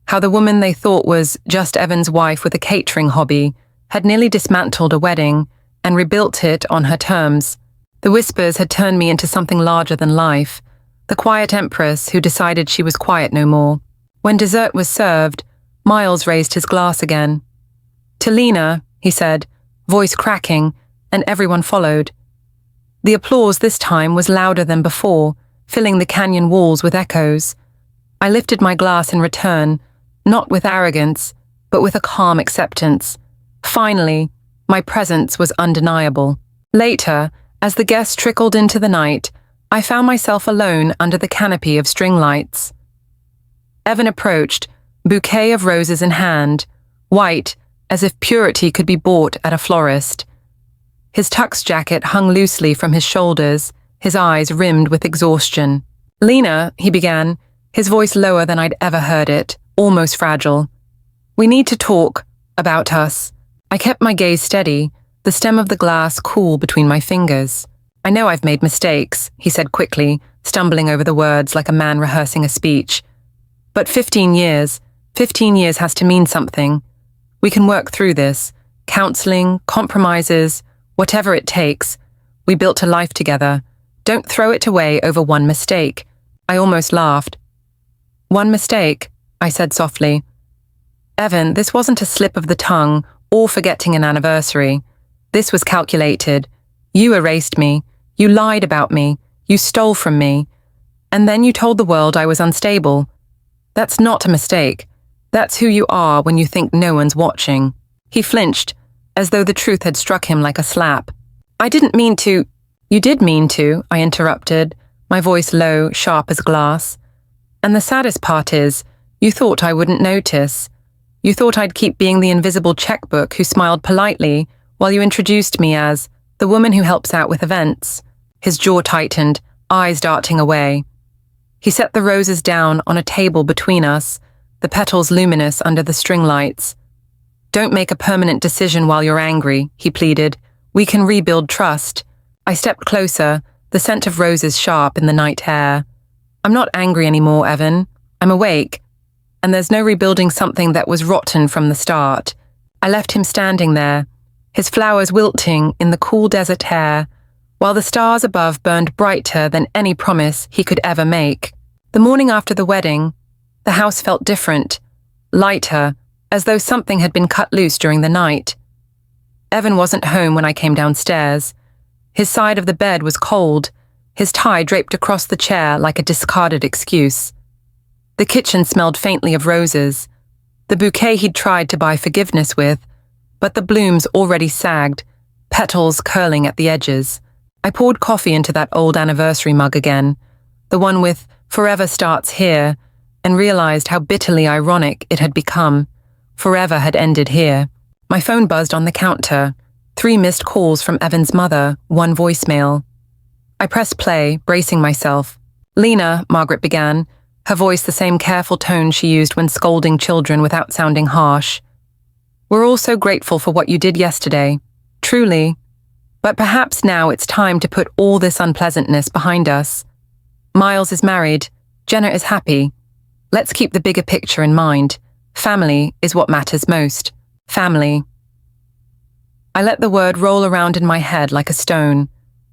How the woman they thought was just Evan's wife with a catering hobby had nearly dismantled a wedding and rebuilt it on her terms. The whispers had turned me into something larger than life, the quiet empress who decided she was quiet no more. When dessert was served, Miles raised his glass again. To Lena, he said, voice cracking, and everyone followed. The applause this time was louder than before, filling the canyon walls with echoes. I lifted my glass in return, not with arrogance, but with a calm acceptance. Finally, my presence was undeniable. Later, as the guests trickled into the night, I found myself alone under the canopy of string lights. Evan approached, bouquet of roses in hand, white, as if purity could be bought at a florist. His tux jacket hung loosely from his shoulders, his eyes rimmed with exhaustion. Lena, he began, his voice lower than I'd ever heard it, almost fragile. We need to talk about us. I kept my gaze steady, the stem of the glass cool between my fingers. I know I've made mistakes, he said quickly, stumbling over the words like a man rehearsing a speech. But 15 years has to mean something. We can work through this. Counseling, compromises, whatever it takes. We built a life together. Don't throw it away over one mistake. I almost laughed. One mistake, I said softly. Evan, this wasn't a slip of the tongue or forgetting an anniversary. This was calculated. You erased me. You lied about me. You stole from me. And then you told the world I was unstable. That's not a mistake. That's who you are when you think no one's watching. He flinched, as though the truth had struck him like a slap. I didn't mean to. You did mean to, I interrupted, my voice low, sharp as glass. And the saddest part is, you thought I wouldn't notice. You thought I'd keep being the invisible checkbook who smiled politely while you introduced me as the woman who helps out with events. His jaw tightened, eyes darting away. He set the roses down on a table between us, the petals luminous under the string lights. Don't make a permanent decision while you're angry, he pleaded. We can rebuild trust. I stepped closer, the scent of roses sharp in the night air. I'm not angry anymore, Evan. I'm awake. And there's no rebuilding something that was rotten from the start. I left him standing there, his flowers wilting in the cool desert air, while the stars above burned brighter than any promise he could ever make. The morning after the wedding, the house felt different, lighter, as though something had been cut loose during the night. Evan wasn't home when I came downstairs. His side of the bed was cold, his tie draped across the chair like a discarded excuse. The kitchen smelled faintly of roses, the bouquet he'd tried to buy forgiveness with, but the blooms already sagged, petals curling at the edges. I poured coffee into that old anniversary mug again, the one with "Forever starts here," and realized how bitterly ironic it had become. Forever had ended here. My phone buzzed on the counter. 3 missed calls from Evan's mother, 1 voicemail. I pressed play, bracing myself. "Lena," Margaret began, her voice the same careful tone she used when scolding children without sounding harsh. "We're all so grateful for what you did yesterday. Truly. But perhaps now it's time to put all this unpleasantness behind us. Miles is married. Jenna is happy. Let's keep the bigger picture in mind. Family is what matters most. Family." I let the word roll around in my head like a stone.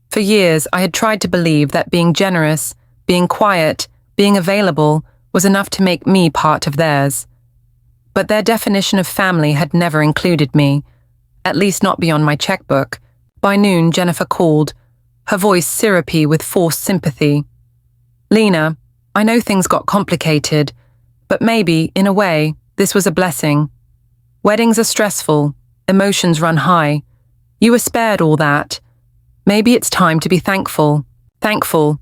For years, I had tried to believe that being generous, being quiet, being available was enough to make me part of theirs. But their definition of family had never included me, at least not beyond my checkbook. By noon, Jennifer called, her voice syrupy with forced sympathy. "Lena, I know things got complicated, but maybe, in a way, this was a blessing. Weddings are stressful, emotions run high. You were spared all that. Maybe it's time to be thankful. Thankful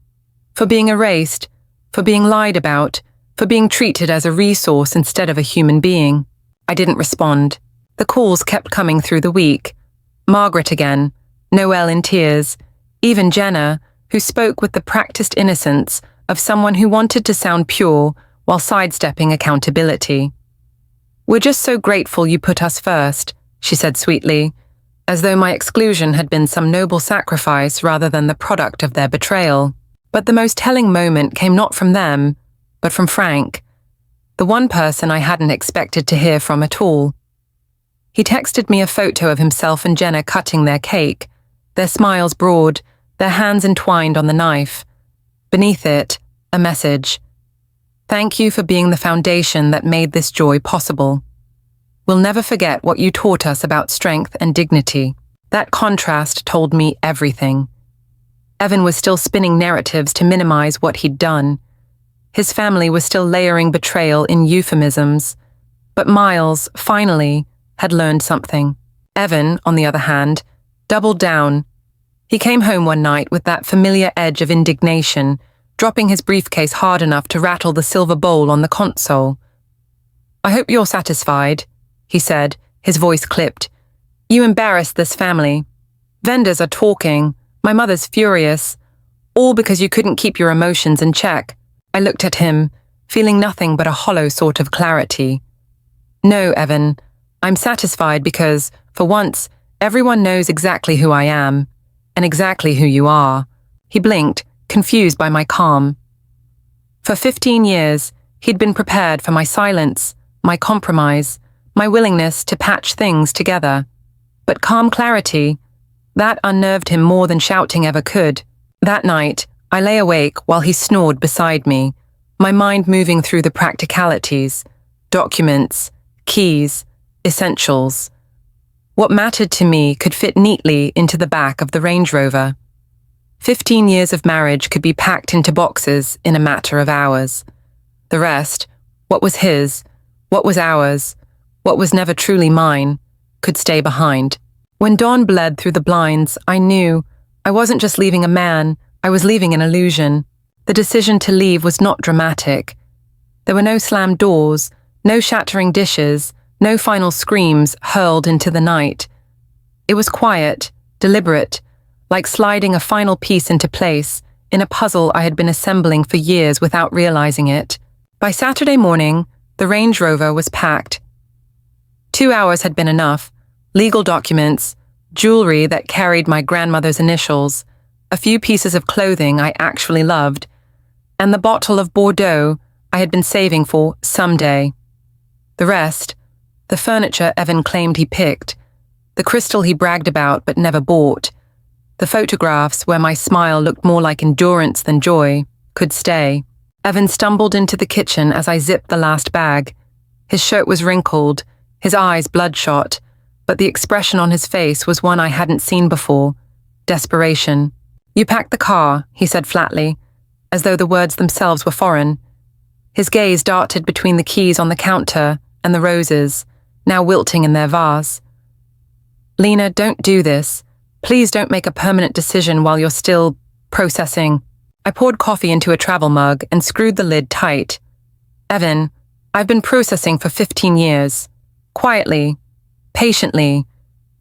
for being erased, for being lied about, for being treated as a resource instead of a human being." I didn't respond. The calls kept coming through the week. Margaret again, Noelle in tears, even Jenna, who spoke with the practiced innocence of someone who wanted to sound pure while sidestepping accountability. "We're just so grateful you put us first," she said sweetly, as though my exclusion had been some noble sacrifice rather than the product of their betrayal. But the most telling moment came not from them, but from Frank, the one person I hadn't expected to hear from at all. He texted me a photo of himself and Jenna cutting their cake, their smiles broad, their hands entwined on the knife. Beneath it, a message. "Thank you for being the foundation that made this joy possible. We'll never forget what you taught us about strength and dignity." That contrast told me everything. Evan was still spinning narratives to minimize what he'd done. His family was still layering betrayal in euphemisms. But Miles, finally, had learned something. Evan, on the other hand, doubled down. He came home one night with that familiar edge of indignation, dropping his briefcase hard enough to rattle the silver bowl on the console. "I hope you're satisfied," he said, his voice clipped. "You embarrassed this family. Vendors are talking. My mother's furious. All because you couldn't keep your emotions in check." I looked at him, feeling nothing but a hollow sort of clarity. "No, Evan, I'm satisfied because, for once, everyone knows exactly who I am, and exactly who you are." He blinked, confused by my calm. For 15 years, he'd been prepared for my silence, my compromise, my willingness to patch things together. But calm clarity, that unnerved him more than shouting ever could. That night, I lay awake while he snored beside me, my mind moving through the practicalities, documents, keys, essentials. What mattered to me could fit neatly into the back of the Range Rover. 15 years of marriage could be packed into boxes in a matter of hours. The rest, what was his, what was ours, what was never truly mine, could stay behind. When dawn bled through the blinds, I knew I wasn't just leaving a man, I was leaving an illusion. The decision to leave was not dramatic. There were no slammed doors, no shattering dishes, no final screams hurled into the night. It was quiet, deliberate, like sliding a final piece into place in a puzzle I had been assembling for years without realizing it. By Saturday morning, the Range Rover was packed. 2 hours had been enough. Legal documents, jewelry that carried my grandmother's initials, a few pieces of clothing I actually loved, and the bottle of Bordeaux I had been saving for someday. The rest, the furniture Evan claimed he picked, the the crystal he bragged about but never bought. The photographs, where my smile looked more like endurance than joy, could stay. Evan stumbled into the kitchen as I zipped the last bag. His shirt was wrinkled, his eyes bloodshot, but the expression on his face was one I hadn't seen before: desperation. "You packed the car," he said flatly, as though the words themselves were foreign. His gaze darted between the keys on the counter and the roses, now wilting in their vase. "Lena, don't do this. Please don't make a permanent decision while you're still processing." I poured coffee into a travel mug and screwed the lid tight. "Evan, I've been processing for 15 years. Quietly, patiently.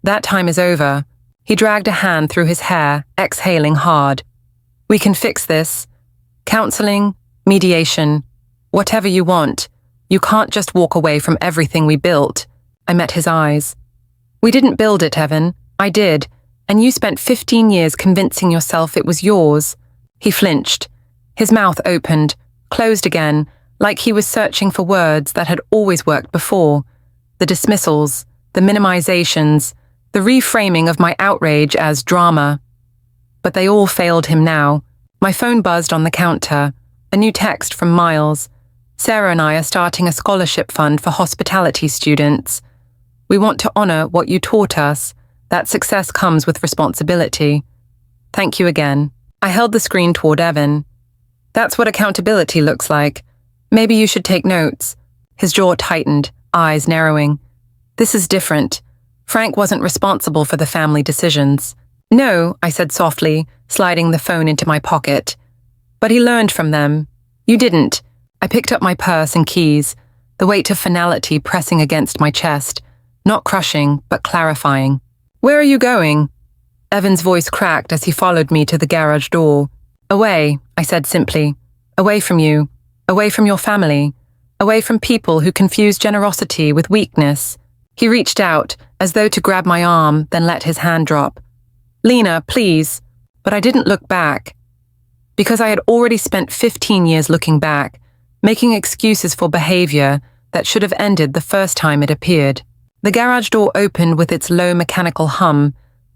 That time is over." He dragged a hand through his hair, exhaling hard. "We can fix this. Counseling, mediation, whatever you want. You can't just walk away from everything we built." I met his eyes. "We didn't build it, Evan. I did. And you spent 15 years convincing yourself it was yours." He flinched. His mouth opened, closed again, like he was searching for words that had always worked before. The dismissals, the minimizations, the reframing of my outrage as drama. But they all failed him now. My phone buzzed on the counter. A new text from Miles. "Sarah and I are starting a scholarship fund for hospitality students. We want to honor what you taught us. That success comes with responsibility. Thank you again." I held the screen toward Evan. "That's what accountability looks like. Maybe you should take notes." His jaw tightened, eyes narrowing. "This is different. Frank wasn't responsible for the family decisions." "No," I said softly, sliding the phone into my pocket. "But he learned from them. You didn't." I picked up my purse and keys, the weight of finality pressing against my chest, not crushing, but clarifying. "Where are you going?" Evan's voice cracked as he followed me to the garage door. "Away," I said simply. "Away from you. Away from your family. Away from people who confuse generosity with weakness." He reached out, as though to grab my arm, then let his hand drop. "Lena, please." But I didn't look back. Because I had already spent 15 years looking back, making excuses for behavior that should have ended the first time it appeared. The garage door opened with its low mechanical hum,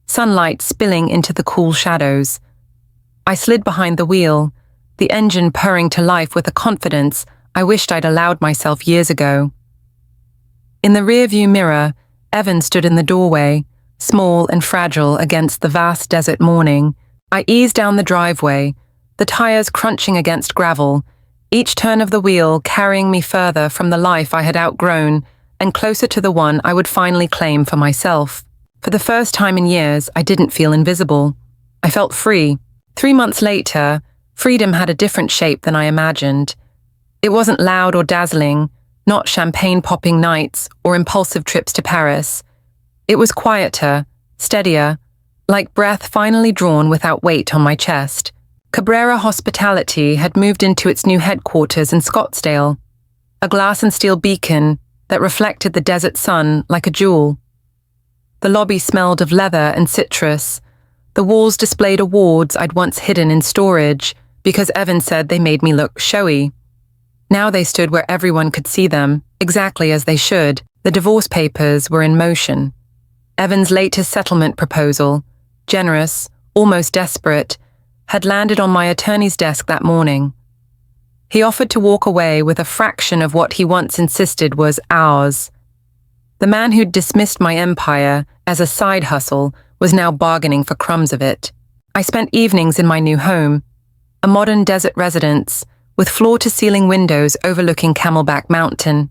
sunlight spilling into the cool shadows. I slid behind the wheel, the engine purring to life with a confidence I wished I'd allowed myself years ago. In the rearview mirror, Evan stood in the doorway, small and fragile against the vast desert morning. I eased down the driveway, the tires crunching against gravel, each turn of the wheel carrying me further from the life I had outgrown and closer to the one I would finally claim for myself. For the first time in years, I didn't feel invisible. I felt free. 3 months later, freedom had a different shape than I imagined. It wasn't loud or dazzling, not champagne-popping nights or impulsive trips to Paris. It was quieter, steadier, like breath finally drawn without weight on my chest. Cabrera Hospitality had moved into its new headquarters in Scottsdale, a glass and steel beacon that reflected the desert sun like a jewel. The lobby smelled of leather and citrus. The walls displayed awards I'd once hidden in storage because Evan said they made me look showy. Now they stood where everyone could see them, exactly as they should. The divorce papers were in motion. Evan's latest settlement proposal, generous, almost desperate, had landed on my attorney's desk that morning. He offered to walk away with a fraction of what he once insisted was ours. The man who'd dismissed my empire as a side hustle was now bargaining for crumbs of it. I spent evenings in my new home, a modern desert residence with floor-to-ceiling windows overlooking Camelback Mountain.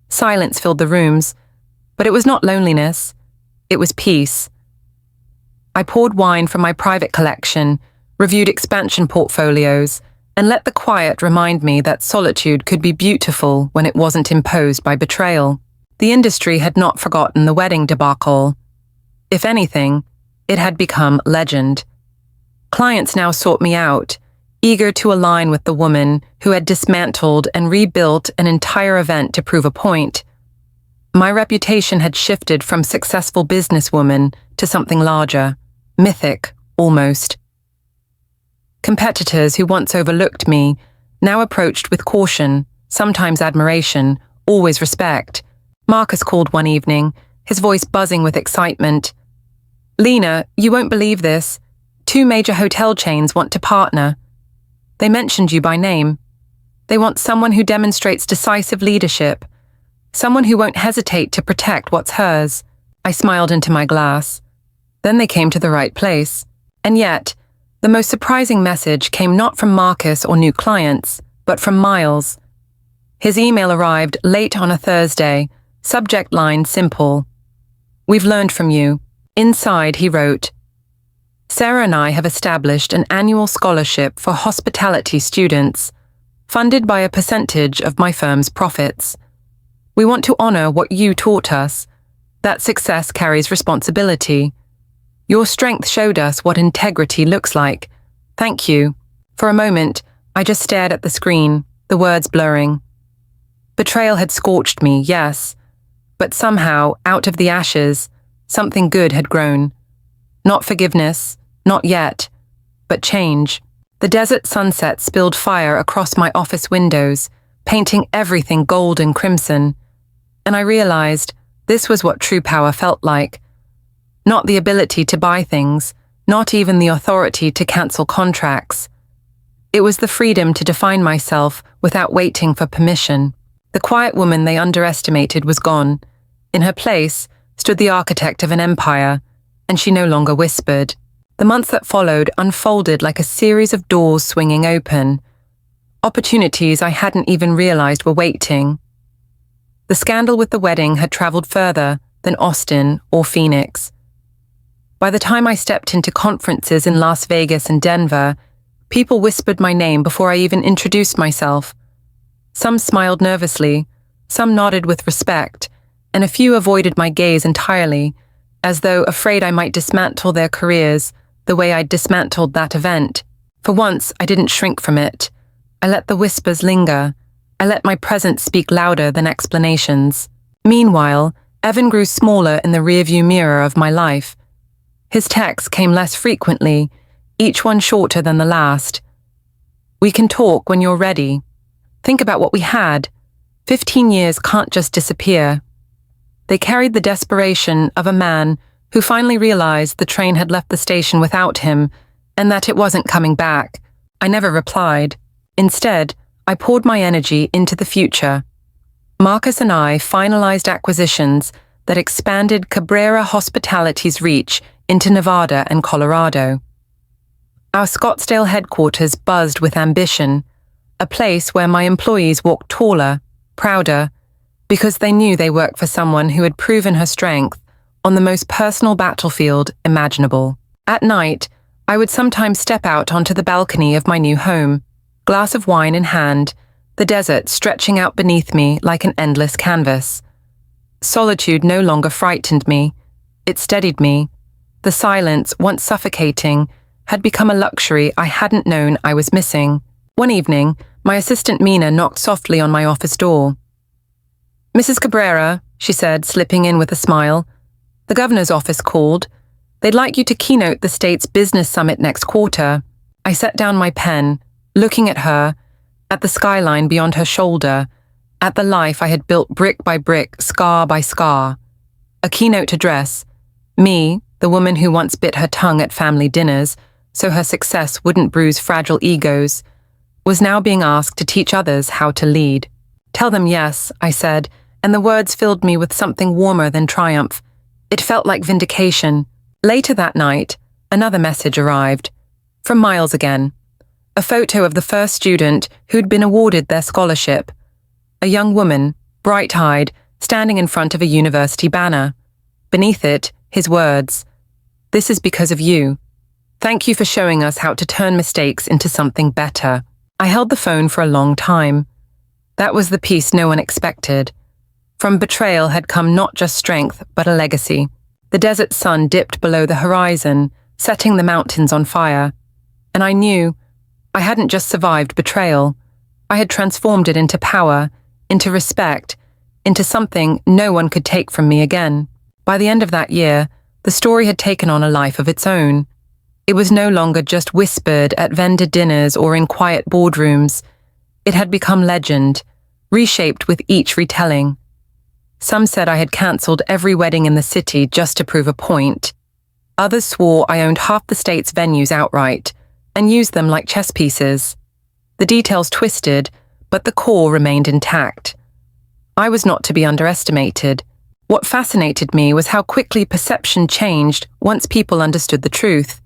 Silence filled the rooms, but it was not loneliness. It was peace. I poured wine from my private collection, reviewed expansion portfolios, and let the quiet remind me that solitude could be beautiful when it wasn't imposed by betrayal. The industry had not forgotten the wedding debacle. If anything, it had become legend. Clients now sought me out, eager to align with the woman who had dismantled and rebuilt an entire event to prove a point. My reputation had shifted from successful businesswoman to something larger, mythic, almost. Competitors who once overlooked me now approached with caution, sometimes admiration, always respect. Marcus called one evening, his voice buzzing with excitement. "Lena, you won't believe this. 2 major hotel chains want to partner. They mentioned you by name. They want someone who demonstrates decisive leadership, someone who won't hesitate to protect what's hers." I smiled into my glass. Then they came to the right place. And yet, the most surprising message came not from Marcus or new clients, but from Miles. His email arrived late on a Thursday, subject line simple: "We've learned from you." Inside, he wrote, "Sarah and I have established an annual scholarship for hospitality students, funded by a percentage of my firm's profits. We want to honor what you taught us. That success carries responsibility. Your strength showed us what integrity looks like. Thank you." For a moment, I just stared at the screen, the words blurring. Betrayal had scorched me, yes, but somehow, out of the ashes, something good had grown. Not forgiveness, not yet, but change. The desert sunset spilled fire across my office windows, painting everything gold and crimson. And I realized this was what true power felt like. Not the ability to buy things, not even the authority to cancel contracts. It was the freedom to define myself without waiting for permission. The quiet woman they underestimated was gone. In her place stood the architect of an empire, and she no longer whispered. The months that followed unfolded like a series of doors swinging open. Opportunities I hadn't even realized were waiting. The scandal with the wedding had traveled further than Austin or Phoenix. By the time I stepped into conferences in Las Vegas and Denver, people whispered my name before I even introduced myself. Some smiled nervously, some nodded with respect, and a few avoided my gaze entirely, as though afraid I might dismantle their careers the way I'd dismantled that event. For once, I didn't shrink from it. I let the whispers linger. I let my presence speak louder than explanations. Meanwhile, Evan grew smaller in the rearview mirror of my life. His texts came less frequently, each one shorter than the last. "We can talk when you're ready. Think about what we had. 15 years can't just disappear." They carried the desperation of a man who finally realized the train had left the station without him and that it wasn't coming back. I never replied. Instead, I poured my energy into the future. Marcus and I finalized acquisitions that expanded Cabrera Hospitality's reach into Nevada and Colorado. Our Scottsdale headquarters buzzed with ambition, a place where my employees walked taller, prouder, because they knew they worked for someone who had proven her strength on the most personal battlefield imaginable. At night, I would sometimes step out onto the balcony of my new home, glass of wine in hand, the desert stretching out beneath me like an endless canvas. Solitude no longer frightened me. It steadied me. The silence, once suffocating, had become a luxury I hadn't known I was missing. One evening, my assistant Mina knocked softly on my office door. "Mrs. Cabrera," she said, slipping in with a smile, "the governor's office called. They'd like you to keynote the state's business summit next quarter." I set down my pen, looking at her, at the skyline beyond her shoulder, at the life I had built brick by brick, scar by scar. A keynote address. Me, the woman who once bit her tongue at family dinners so her success wouldn't bruise fragile egos, was now being asked to teach others how to lead. "Tell them yes," I said, and the words filled me with something warmer than triumph. It felt like vindication. Later that night, another message arrived. From Miles again. A photo of the first student who'd been awarded their scholarship. A young woman, bright-eyed, standing in front of a university banner. Beneath it, his words. "This is because of you. Thank you for showing us how to turn mistakes into something better." I held the phone for a long time. That was the piece no one expected. From betrayal had come not just strength, but a legacy. The desert sun dipped below the horizon, setting the mountains on fire. And I knew I hadn't just survived betrayal. I had transformed it into power, into respect, into something no one could take from me again. By the end of that year, the story had taken on a life of its own. It was no longer just whispered at vendor dinners or in quiet boardrooms. It had become legend, reshaped with each retelling. Some said I had cancelled every wedding in the city just to prove a point. Others swore I owned half the state's venues outright and used them like chess pieces. The details twisted, but the core remained intact. I was not to be underestimated. What fascinated me was how quickly perception changed once people understood the truth.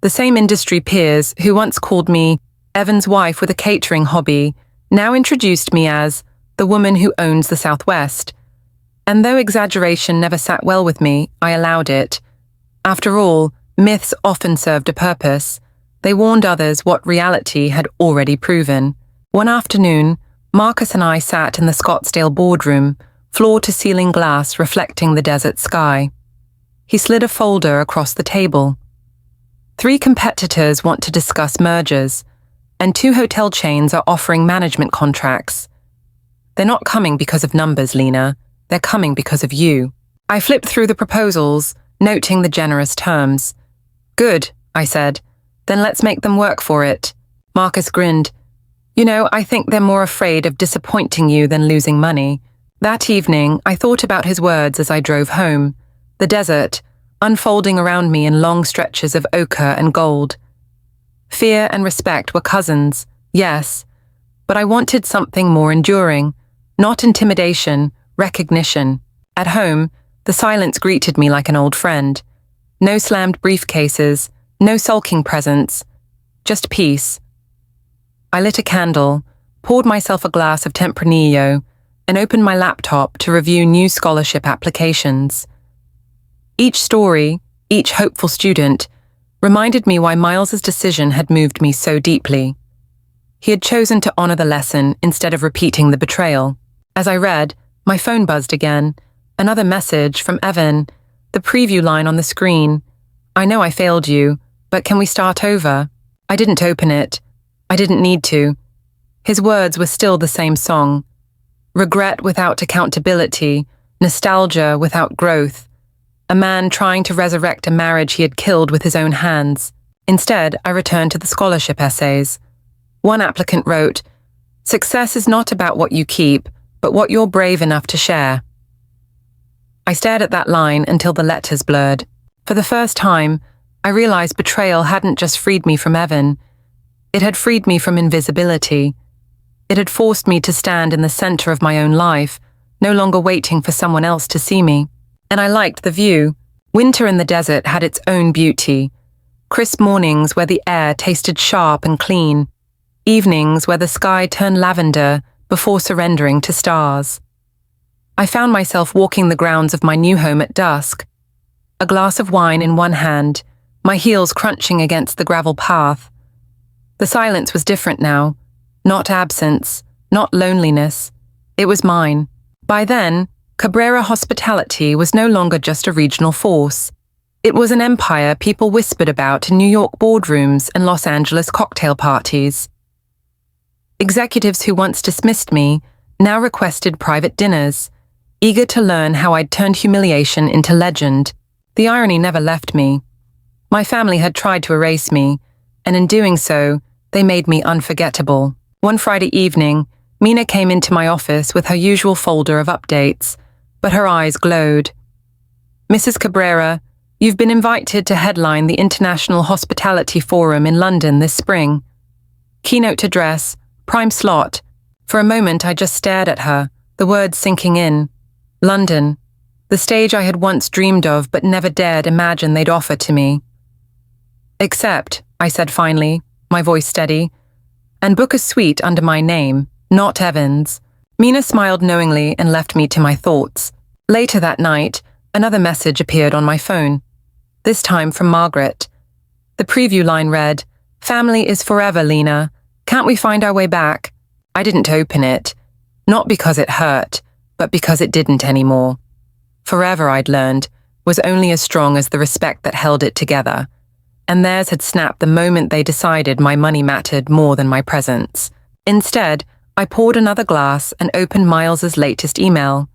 The same industry peers who once called me Evan's wife with a catering hobby now introduced me as the woman who owns the Southwest. And though exaggeration never sat well with me, I allowed it. After all, myths often served a purpose. They warned others what reality had already proven. One afternoon, Marcus and I sat in the Scottsdale boardroom, floor-to-ceiling glass reflecting the desert sky. He slid a folder across the table. 3 competitors want to discuss mergers, and 2 hotel chains are offering management contracts. They're not coming because of numbers, Lena. They're coming because of you. I flipped through the proposals, noting the generous terms. Good, I said. Then let's make them work for it. Marcus grinned. You know, I think they're more afraid of disappointing you than losing money. That evening, I thought about his words as I drove home. The desert, unfolding around me in long stretches of ochre and gold. Fear and respect were cousins, yes, but I wanted something more enduring, not intimidation, recognition. At home, the silence greeted me like an old friend. No slammed briefcases, no sulking presents, just peace. I lit a candle, poured myself a glass of Tempranillo, and opened my laptop to review new scholarship applications. Each story, each hopeful student, reminded me why Miles's decision had moved me so deeply. He had chosen to honor the lesson instead of repeating the betrayal. As I read, my phone buzzed again. Another message from Evan, the preview line on the screen. I know I failed you, but can we start over? I didn't open it. I didn't need to. His words were still the same song. Regret without accountability, nostalgia without growth. A man trying to resurrect a marriage he had killed with his own hands. Instead, I returned to the scholarship essays. One applicant wrote, "Success is not about what you keep, but what you're brave enough to share." I stared at that line until the letters blurred. For the first time, I realized betrayal hadn't just freed me from Evan. It had freed me from invisibility. It had forced me to stand in the center of my own life, no longer waiting for someone else to see me. And I liked the view. Winter in the desert had its own beauty. Crisp mornings where the air tasted sharp and clean. Evenings where the sky turned lavender before surrendering to stars. I found myself walking the grounds of my new home at dusk. A glass of wine in one hand, my heels crunching against the gravel path. The silence was different now. Not absence, not loneliness. It was mine. By then, Cabrera hospitality was no longer just a regional force. It was an empire people whispered about in New York boardrooms and Los Angeles cocktail parties. Executives who once dismissed me now requested private dinners, eager to learn how I'd turned humiliation into legend. The irony never left me. My family had tried to erase me, and in doing so, they made me unforgettable. One Friday evening, Mina came into my office with her usual folder of updates, but her eyes glowed. "Mrs. Cabrera, you've been invited to headline the International Hospitality Forum in London this spring. Keynote address, prime slot." For a moment I just stared at her, the words sinking in. London, the stage I had once dreamed of but never dared imagine they'd offer to me. "Accept," I said finally, my voice steady, "and book a suite under my name, not Evans." Mina smiled knowingly and left me to my thoughts. Later that night, another message appeared on my phone, this time from Margaret. The preview line read, "Family is forever, Lena. Can't we find our way back?" I didn't open it, not because it hurt, but because it didn't anymore. Forever, I'd learned, was only as strong as the respect that held it together, and theirs had snapped the moment they decided my money mattered more than my presence. Instead, I poured another glass and opened Miles's latest email.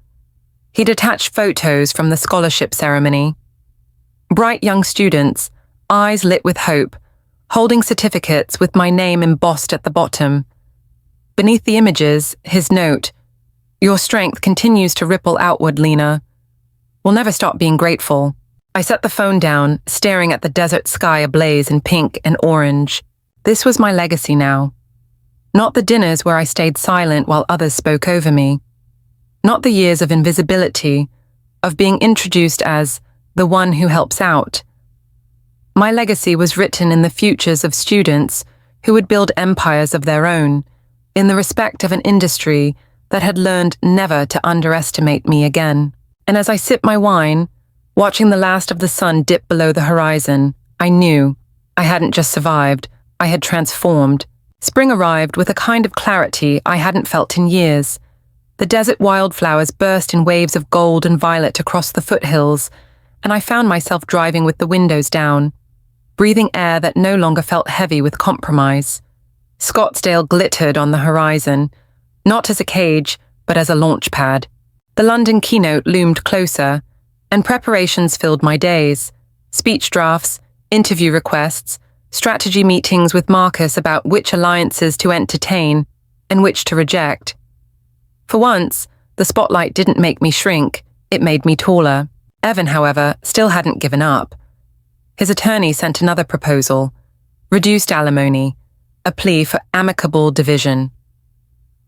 He'd attached photos from the scholarship ceremony. Bright young students, eyes lit with hope, holding certificates with my name embossed at the bottom. Beneath the images, his note, Your strength continues to ripple outward, Lena. We'll never stop being grateful. I set the phone down, staring at the desert sky ablaze in pink and orange. This was my legacy now. Not the dinners where I stayed silent while others spoke over me. Not the years of invisibility, of being introduced as the one who helps out. My legacy was written in the futures of students who would build empires of their own, in the respect of an industry that had learned never to underestimate me again. And as I sipped my wine, watching the last of the sun dip below the horizon, I knew I hadn't just survived, I had transformed. Spring arrived with a kind of clarity I hadn't felt in years. The desert wildflowers burst in waves of gold and violet across the foothills, and I found myself driving with the windows down, breathing air that no longer felt heavy with compromise. Scottsdale glittered on the horizon, not as a cage, but as a launch pad. The London keynote loomed closer, and preparations filled my days. Speech drafts, interview requests, strategy meetings with Marcus about which alliances to entertain and which to reject. For once, the spotlight didn't make me shrink, it made me taller. Evan, however, still hadn't given up. His attorney sent another proposal, reduced alimony, a plea for amicable division.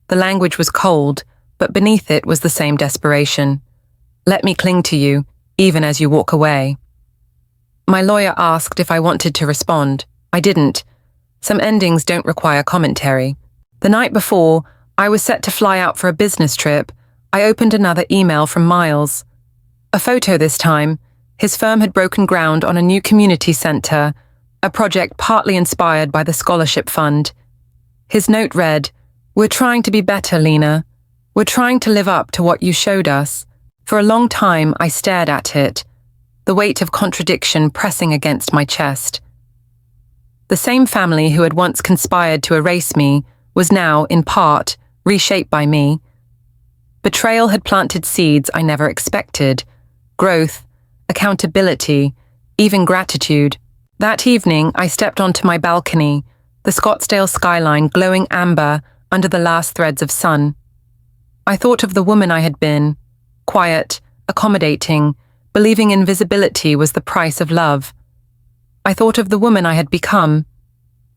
The language was cold, but beneath it was the same desperation. Let me cling to you, even as you walk away. My lawyer asked if I wanted to respond. I didn't. Some endings don't require commentary. The night before, I was set to fly out for a business trip. I opened another email from Miles. A photo this time. His firm had broken ground on a new community center, a project partly inspired by the scholarship fund. His note read, "We're trying to be better, Lena. We're trying to live up to what you showed us." For a long time, I stared at it, the weight of contradiction pressing against my chest. The same family who had once conspired to erase me was now, in part, reshaped by me. Betrayal had planted seeds I never expected: growth, accountability, even gratitude. That evening, I stepped onto my balcony, the Scottsdale skyline glowing amber under the last threads of sun. I thought of the woman I had been, quiet, accommodating, believing invisibility was the price of love. I thought of the woman I had become,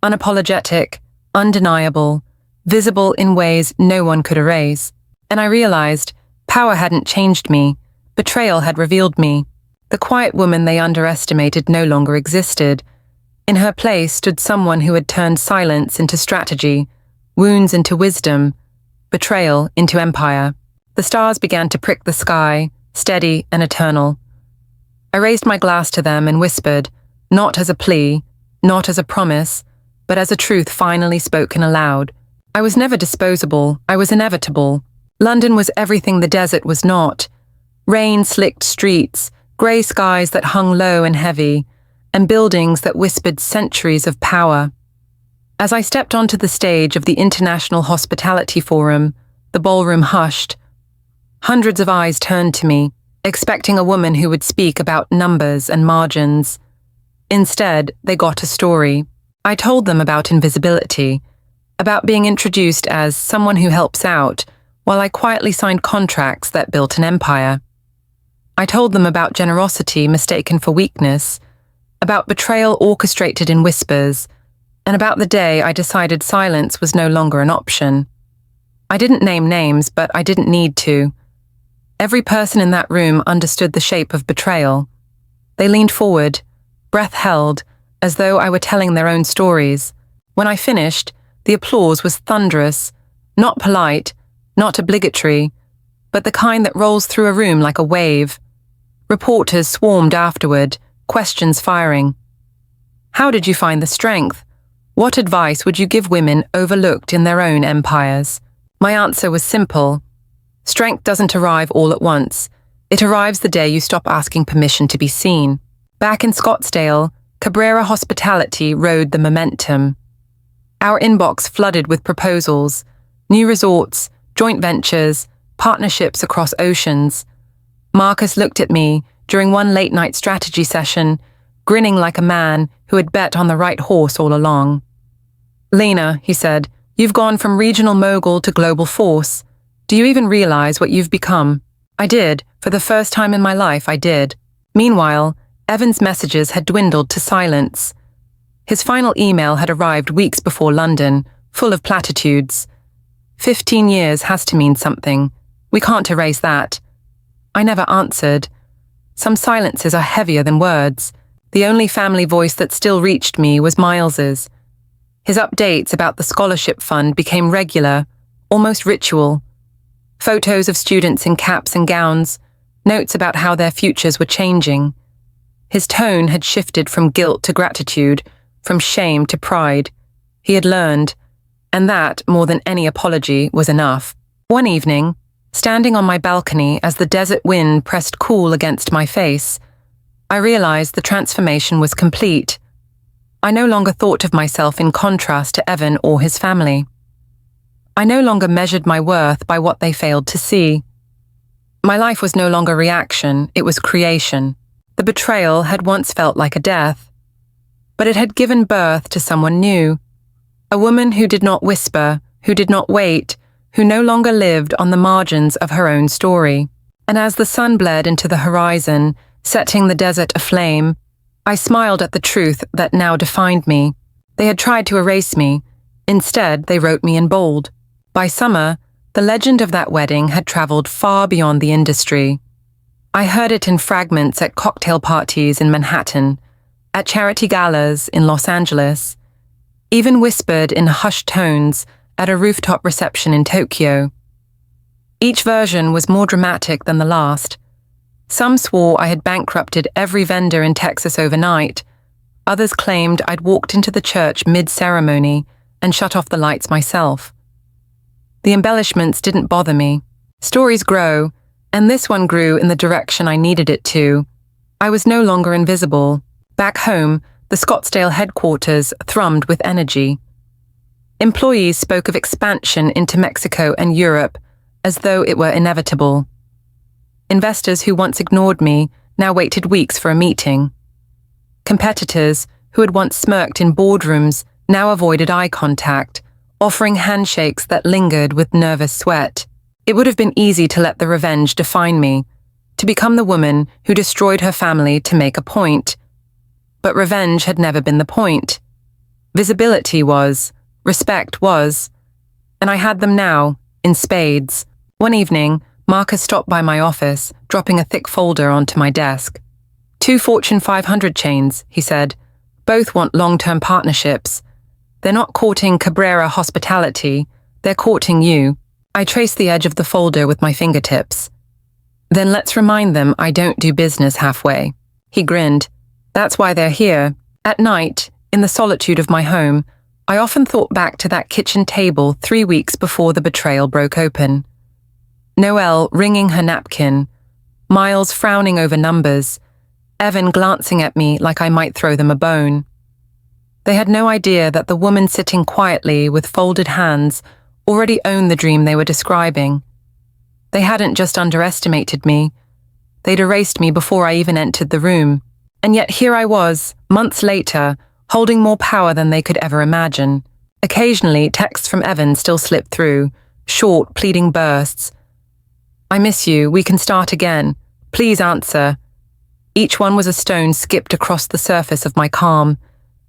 unapologetic, undeniable, visible in ways no one could erase. And I realized power hadn't changed me, betrayal had revealed me. The quiet woman they underestimated no longer existed. In her place stood someone who had turned silence into strategy, wounds into wisdom, betrayal into empire. The stars began to prick the sky, steady and eternal. I raised my glass to them and whispered, not as a plea, not as a promise, but as a truth finally spoken aloud. I was never disposable, I was inevitable. London was everything the desert was not. Rain-slicked streets, grey skies that hung low and heavy, and buildings that whispered centuries of power. As I stepped onto the stage of the International Hospitality Forum, the ballroom hushed. Hundreds of eyes turned to me, expecting a woman who would speak about numbers and margins. Instead, they got a story. I told them about invisibility, about being introduced as someone who helps out, while I quietly signed contracts that built an empire. I told them about generosity mistaken for weakness, about betrayal orchestrated in whispers, and about the day I decided silence was no longer an option. I didn't name names, but I didn't need to. Every person in that room understood the shape of betrayal. They leaned forward, breath held, as though I were telling their own stories. When I finished, the applause was thunderous, not polite, not obligatory, but the kind that rolls through a room like a wave. Reporters swarmed afterward, questions firing. How did you find the strength? What advice would you give women overlooked in their own empires? My answer was simple. Strength doesn't arrive all at once. It arrives the day you stop asking permission to be seen. Back in Scottsdale, Cabrera Hospitality rode the momentum. Our inbox flooded with proposals, new resorts, joint ventures, partnerships across oceans. Marcus looked at me during one late-night strategy session, grinning like a man who had bet on the right horse all along. "Lena," he said, "you've gone from regional mogul to global force. Do you even realize what you've become? I did. For the first time in my life, I did. Meanwhile, Evan's messages had dwindled to silence. His final email had arrived weeks before London, full of platitudes. 15 years has to mean something. We can't erase that. I never answered. Some silences are heavier than words. The only family voice that still reached me was Miles's. His updates about the scholarship fund became regular, almost ritual. Photos of students in caps and gowns, notes about how their futures were changing. His tone had shifted from guilt to gratitude, from shame to pride. He had learned, and that, more than any apology, was enough. One evening, standing on my balcony as the desert wind pressed cool against my face, I realized the transformation was complete. I no longer thought of myself in contrast to Evan or his family. I no longer measured my worth by what they failed to see. My life was no longer reaction, it was creation. The betrayal had once felt like a death, but it had given birth to someone new. A woman who did not whisper, who did not wait, who no longer lived on the margins of her own story. And as the sun bled into the horizon, setting the desert aflame, I smiled at the truth that now defined me. They had tried to erase me. Instead, they wrote me in bold. By summer, the legend of that wedding had traveled far beyond the industry. I heard it in fragments at cocktail parties in Manhattan, at charity galas in Los Angeles, even whispered in hushed tones at a rooftop reception in Tokyo. Each version was more dramatic than the last. Some swore I had bankrupted every vendor in Texas overnight. Others claimed I'd walked into the church mid-ceremony and shut off the lights myself. The embellishments didn't bother me. Stories grow, and this one grew in the direction I needed it to. I was no longer invisible. Back home, the Scottsdale headquarters thrummed with energy. Employees spoke of expansion into Mexico and Europe as though it were inevitable. Investors who once ignored me now waited weeks for a meeting. Competitors who had once smirked in boardrooms now avoided eye contact, offering handshakes that lingered with nervous sweat. It would have been easy to let the revenge define me, to become the woman who destroyed her family to make a point. But revenge had never been the point. Visibility was, respect was, and I had them now, in spades. One evening, Marcus stopped by my office, dropping a thick folder onto my desk. 2 Fortune 500 chains, he said. Both want long-term partnerships. They're not courting Cabrera hospitality, they're courting you. I traced the edge of the folder with my fingertips. Then let's remind them I don't do business halfway. He grinned. That's why they're here. At night, in the solitude of my home, I often thought back to that kitchen table 3 weeks before the betrayal broke open. Noelle wringing her napkin, Miles frowning over numbers, Evan glancing at me like I might throw them a bone. They had no idea that the woman sitting quietly with folded hands already owned the dream they were describing. They hadn't just underestimated me. They'd erased me before I even entered the room. And yet here I was, months later, holding more power than they could ever imagine. Occasionally, texts from Evan still slipped through, short, pleading bursts. I miss you, we can start again. Please answer. Each one was a stone skipped across the surface of my calm.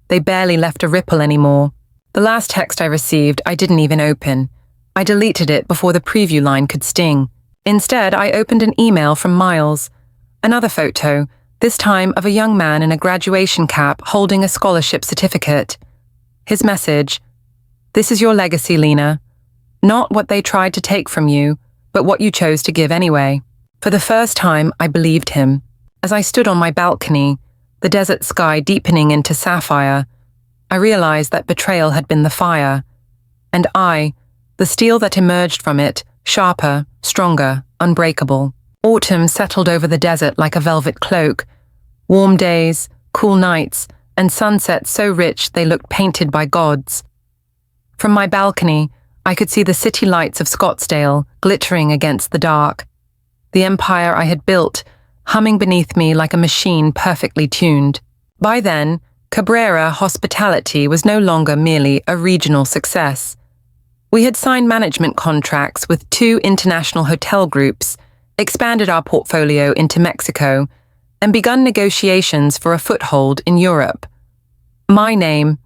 They barely left a ripple anymore. The last text I received, I didn't even open. I deleted it before the preview line could sting. Instead, I opened an email from Miles. Another photo, this time of a young man in a graduation cap holding a scholarship certificate. His message, "This is your legacy, Lena. Not what they tried to take from you, but what you chose to give anyway." For the first time, I believed him. As I stood on my balcony, the desert sky deepening into sapphire, I realized that betrayal had been the fire, and I, the steel that emerged from it, sharper, stronger, unbreakable. Autumn settled over the desert like a velvet cloak. Warm days, cool nights, and sunsets so rich they looked painted by gods. From my balcony, I could see the city lights of Scottsdale glittering against the dark. The empire I had built, humming beneath me like a machine perfectly tuned. By then, Cabrera hospitality was no longer merely a regional success. We had signed management contracts with 2 international hotel groups, expanded our portfolio into Mexico, and begun negotiations for a foothold in Europe. My name,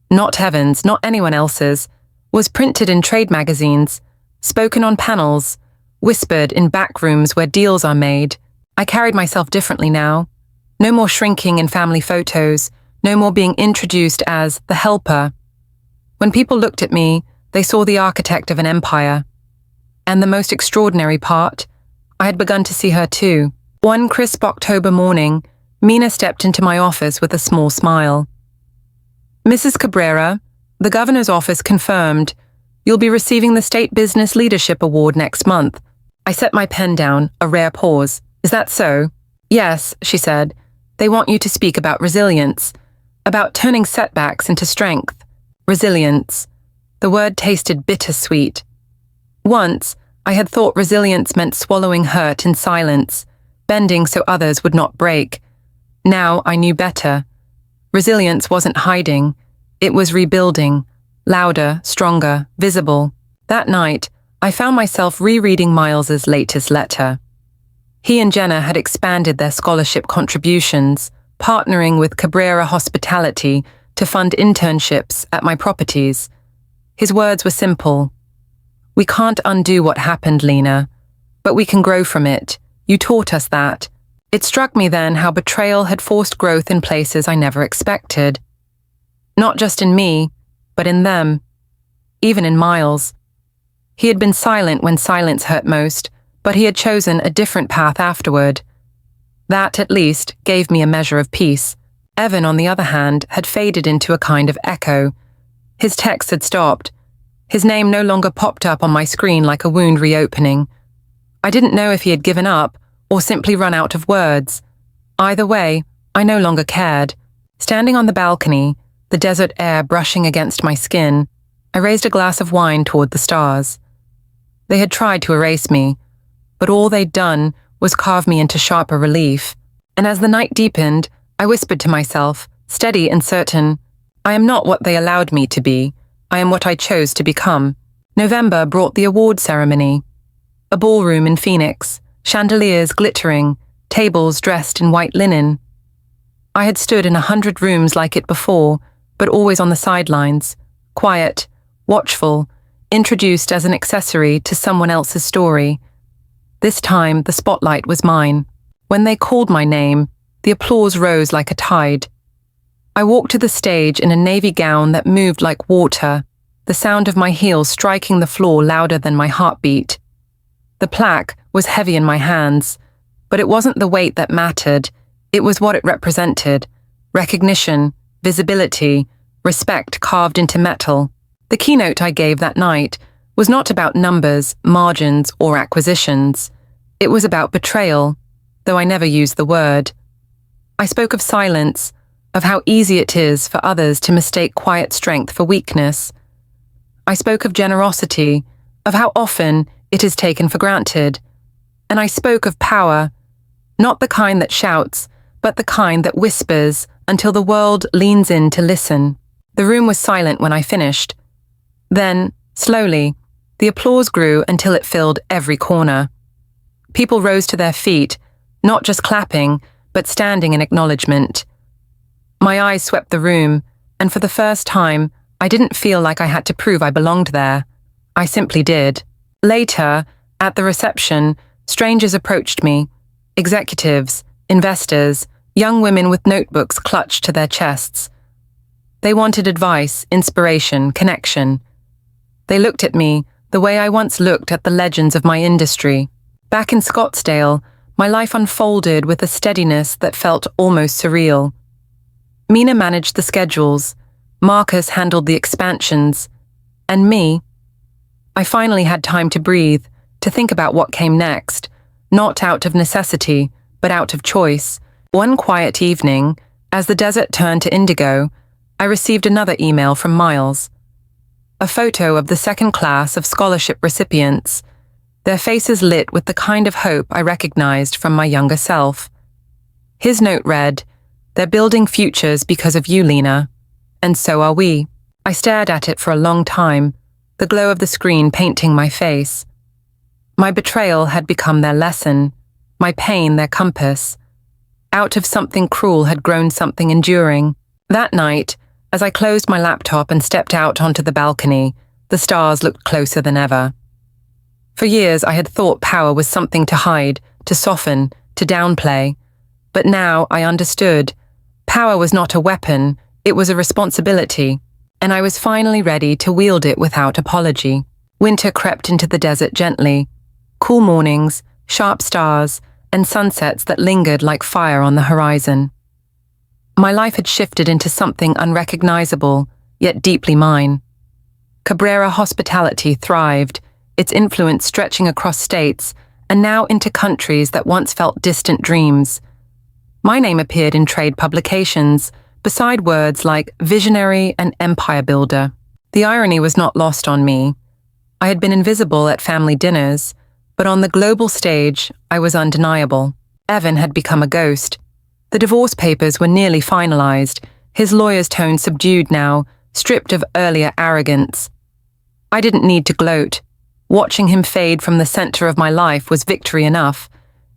not Heaven's, not anyone else's, was printed in trade magazines, spoken on panels, whispered in back rooms where deals are made. I carried myself differently now. No more shrinking in family photos, no more being introduced as the helper. When people looked at me, they saw the architect of an empire. And the most extraordinary part, I had begun to see her too. One crisp October morning, Mina stepped into my office with a small smile. "Mrs. Cabrera, the governor's office confirmed. You'll be receiving the State Business Leadership Award next month." I set my pen down, a rare pause. "Is that so?" "Yes," she said. "They want you to speak about resilience, about turning setbacks into strength." Resilience. The word tasted bittersweet. Once, I had thought resilience meant swallowing hurt in silence, bending so others would not break. Now I knew better. Resilience wasn't hiding. It was rebuilding, louder, stronger, visible. That night, I found myself rereading Miles's latest letter. He and Jenna had expanded their scholarship contributions, partnering with Cabrera Hospitality to fund internships at my properties. His words were simple. "We can't undo what happened, Lena, but we can grow from it. You taught us that." It struck me then how betrayal had forced growth in places I never expected. Not just in me, but in them. Even in Miles. He had been silent when silence hurt most, but he had chosen a different path afterward. That, at least, gave me a measure of peace. Evan, on the other hand, had faded into a kind of echo. His texts had stopped. His name no longer popped up on my screen like a wound reopening. I didn't know if he had given up or simply run out of words. Either way, I no longer cared. Standing on the balcony, the desert air brushing against my skin, I raised a glass of wine toward the stars. They had tried to erase me, but all they'd done was carve me into sharper relief. And as the night deepened, I whispered to myself, steady and certain, I am not what they allowed me to be. I am what I chose to become. November brought the award ceremony. A ballroom in Phoenix, chandeliers glittering, tables dressed in white linen. I had stood in 100 rooms like it before, but always on the sidelines, quiet, watchful, introduced as an accessory to someone else's story. This time, the spotlight was mine. When they called my name, the applause rose like a tide. I walked to the stage in a navy gown that moved like water, the sound of my heels striking the floor louder than my heartbeat. The plaque was heavy in my hands, but it wasn't the weight that mattered. It was what it represented. Recognition, visibility, respect carved into metal. The keynote I gave that night was not about numbers, margins, or acquisitions. It was about betrayal, though I never used the word. I spoke of silence, of how easy it is for others to mistake quiet strength for weakness. I spoke of generosity, of how often it is taken for granted. And I spoke of power, not the kind that shouts, but the kind that whispers until the world leans in to listen. The room was silent when I finished. Then, slowly, the applause grew until it filled every corner. People rose to their feet, not just clapping, but standing in acknowledgement. My eyes swept the room, and for the first time, I didn't feel like I had to prove I belonged there. I simply did. Later, at the reception, strangers approached me. Executives, investors, young women with notebooks clutched to their chests. They wanted advice, inspiration, connection. They looked at me the way I once looked at the legends of my industry. Back in Scottsdale, my life unfolded with a steadiness that felt almost surreal. Mina managed the schedules, Marcus handled the expansions, and me, I finally had time to breathe, to think about what came next, not out of necessity, but out of choice. One quiet evening, as the desert turned to indigo, I received another email from Miles. A photo of the second class of scholarship recipients, their faces lit with the kind of hope I recognized from my younger self. His note read, "They're building futures because of you, Lena. And so are we." I stared at it for a long time, the glow of the screen painting my face. My betrayal had become their lesson, my pain their compass. Out of something cruel had grown something enduring. That night, as I closed my laptop and stepped out onto the balcony, the stars looked closer than ever. For years, I had thought power was something to hide, to soften, to downplay. But now I understood. Power was not a weapon, it was a responsibility, and I was finally ready to wield it without apology. Winter crept into the desert gently. Cool mornings, sharp stars, and sunsets that lingered like fire on the horizon. My life had shifted into something unrecognizable, yet deeply mine. Cabrera hospitality thrived, its influence stretching across states and now into countries that once felt distant dreams. My name appeared in trade publications, beside words like visionary and empire builder. The irony was not lost on me. I had been invisible at family dinners, but on the global stage, I was undeniable. Evan had become a ghost. The divorce papers were nearly finalized, his lawyer's tone subdued now, stripped of earlier arrogance. I didn't need to gloat. Watching him fade from the center of my life was victory enough.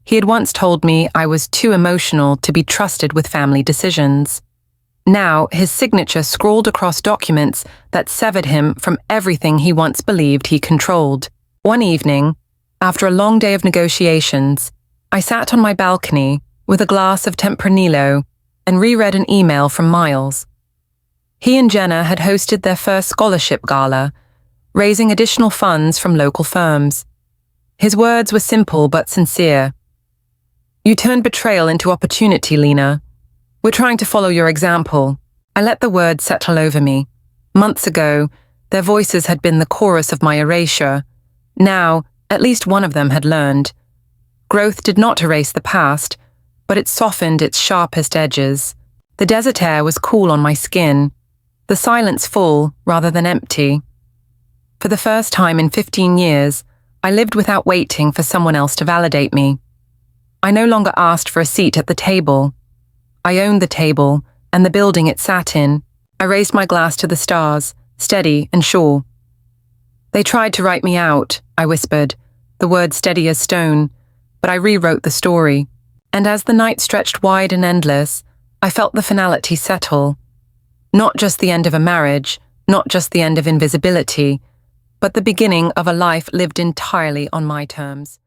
He had once told me I was too emotional to be trusted with family decisions. Now, his signature scrawled across documents that severed him from everything he once believed he controlled. One evening, after a long day of negotiations, I sat on my balcony with a glass of Tempranillo and reread an email from Miles. He and Jenna had hosted their first scholarship gala, raising additional funds from local firms. His words were simple but sincere. "You turned betrayal into opportunity, Lena. We're trying to follow your example." I let the words settle over me. Months ago, their voices had been the chorus of my erasure. Now, at least one of them had learned. Growth did not erase the past, but it softened its sharpest edges. The desert air was cool on my skin, the silence full rather than empty. For the first time in 15 years, I lived without waiting for someone else to validate me. I no longer asked for a seat at the table. I owned the table and the building it sat in. I raised my glass to the stars, steady and sure. "They tried to write me out," I whispered, the words steady as stone, but I rewrote the story. And as the night stretched wide and endless, I felt the finality settle. Not just the end of a marriage, not just the end of invisibility, but the beginning of a life lived entirely on my terms.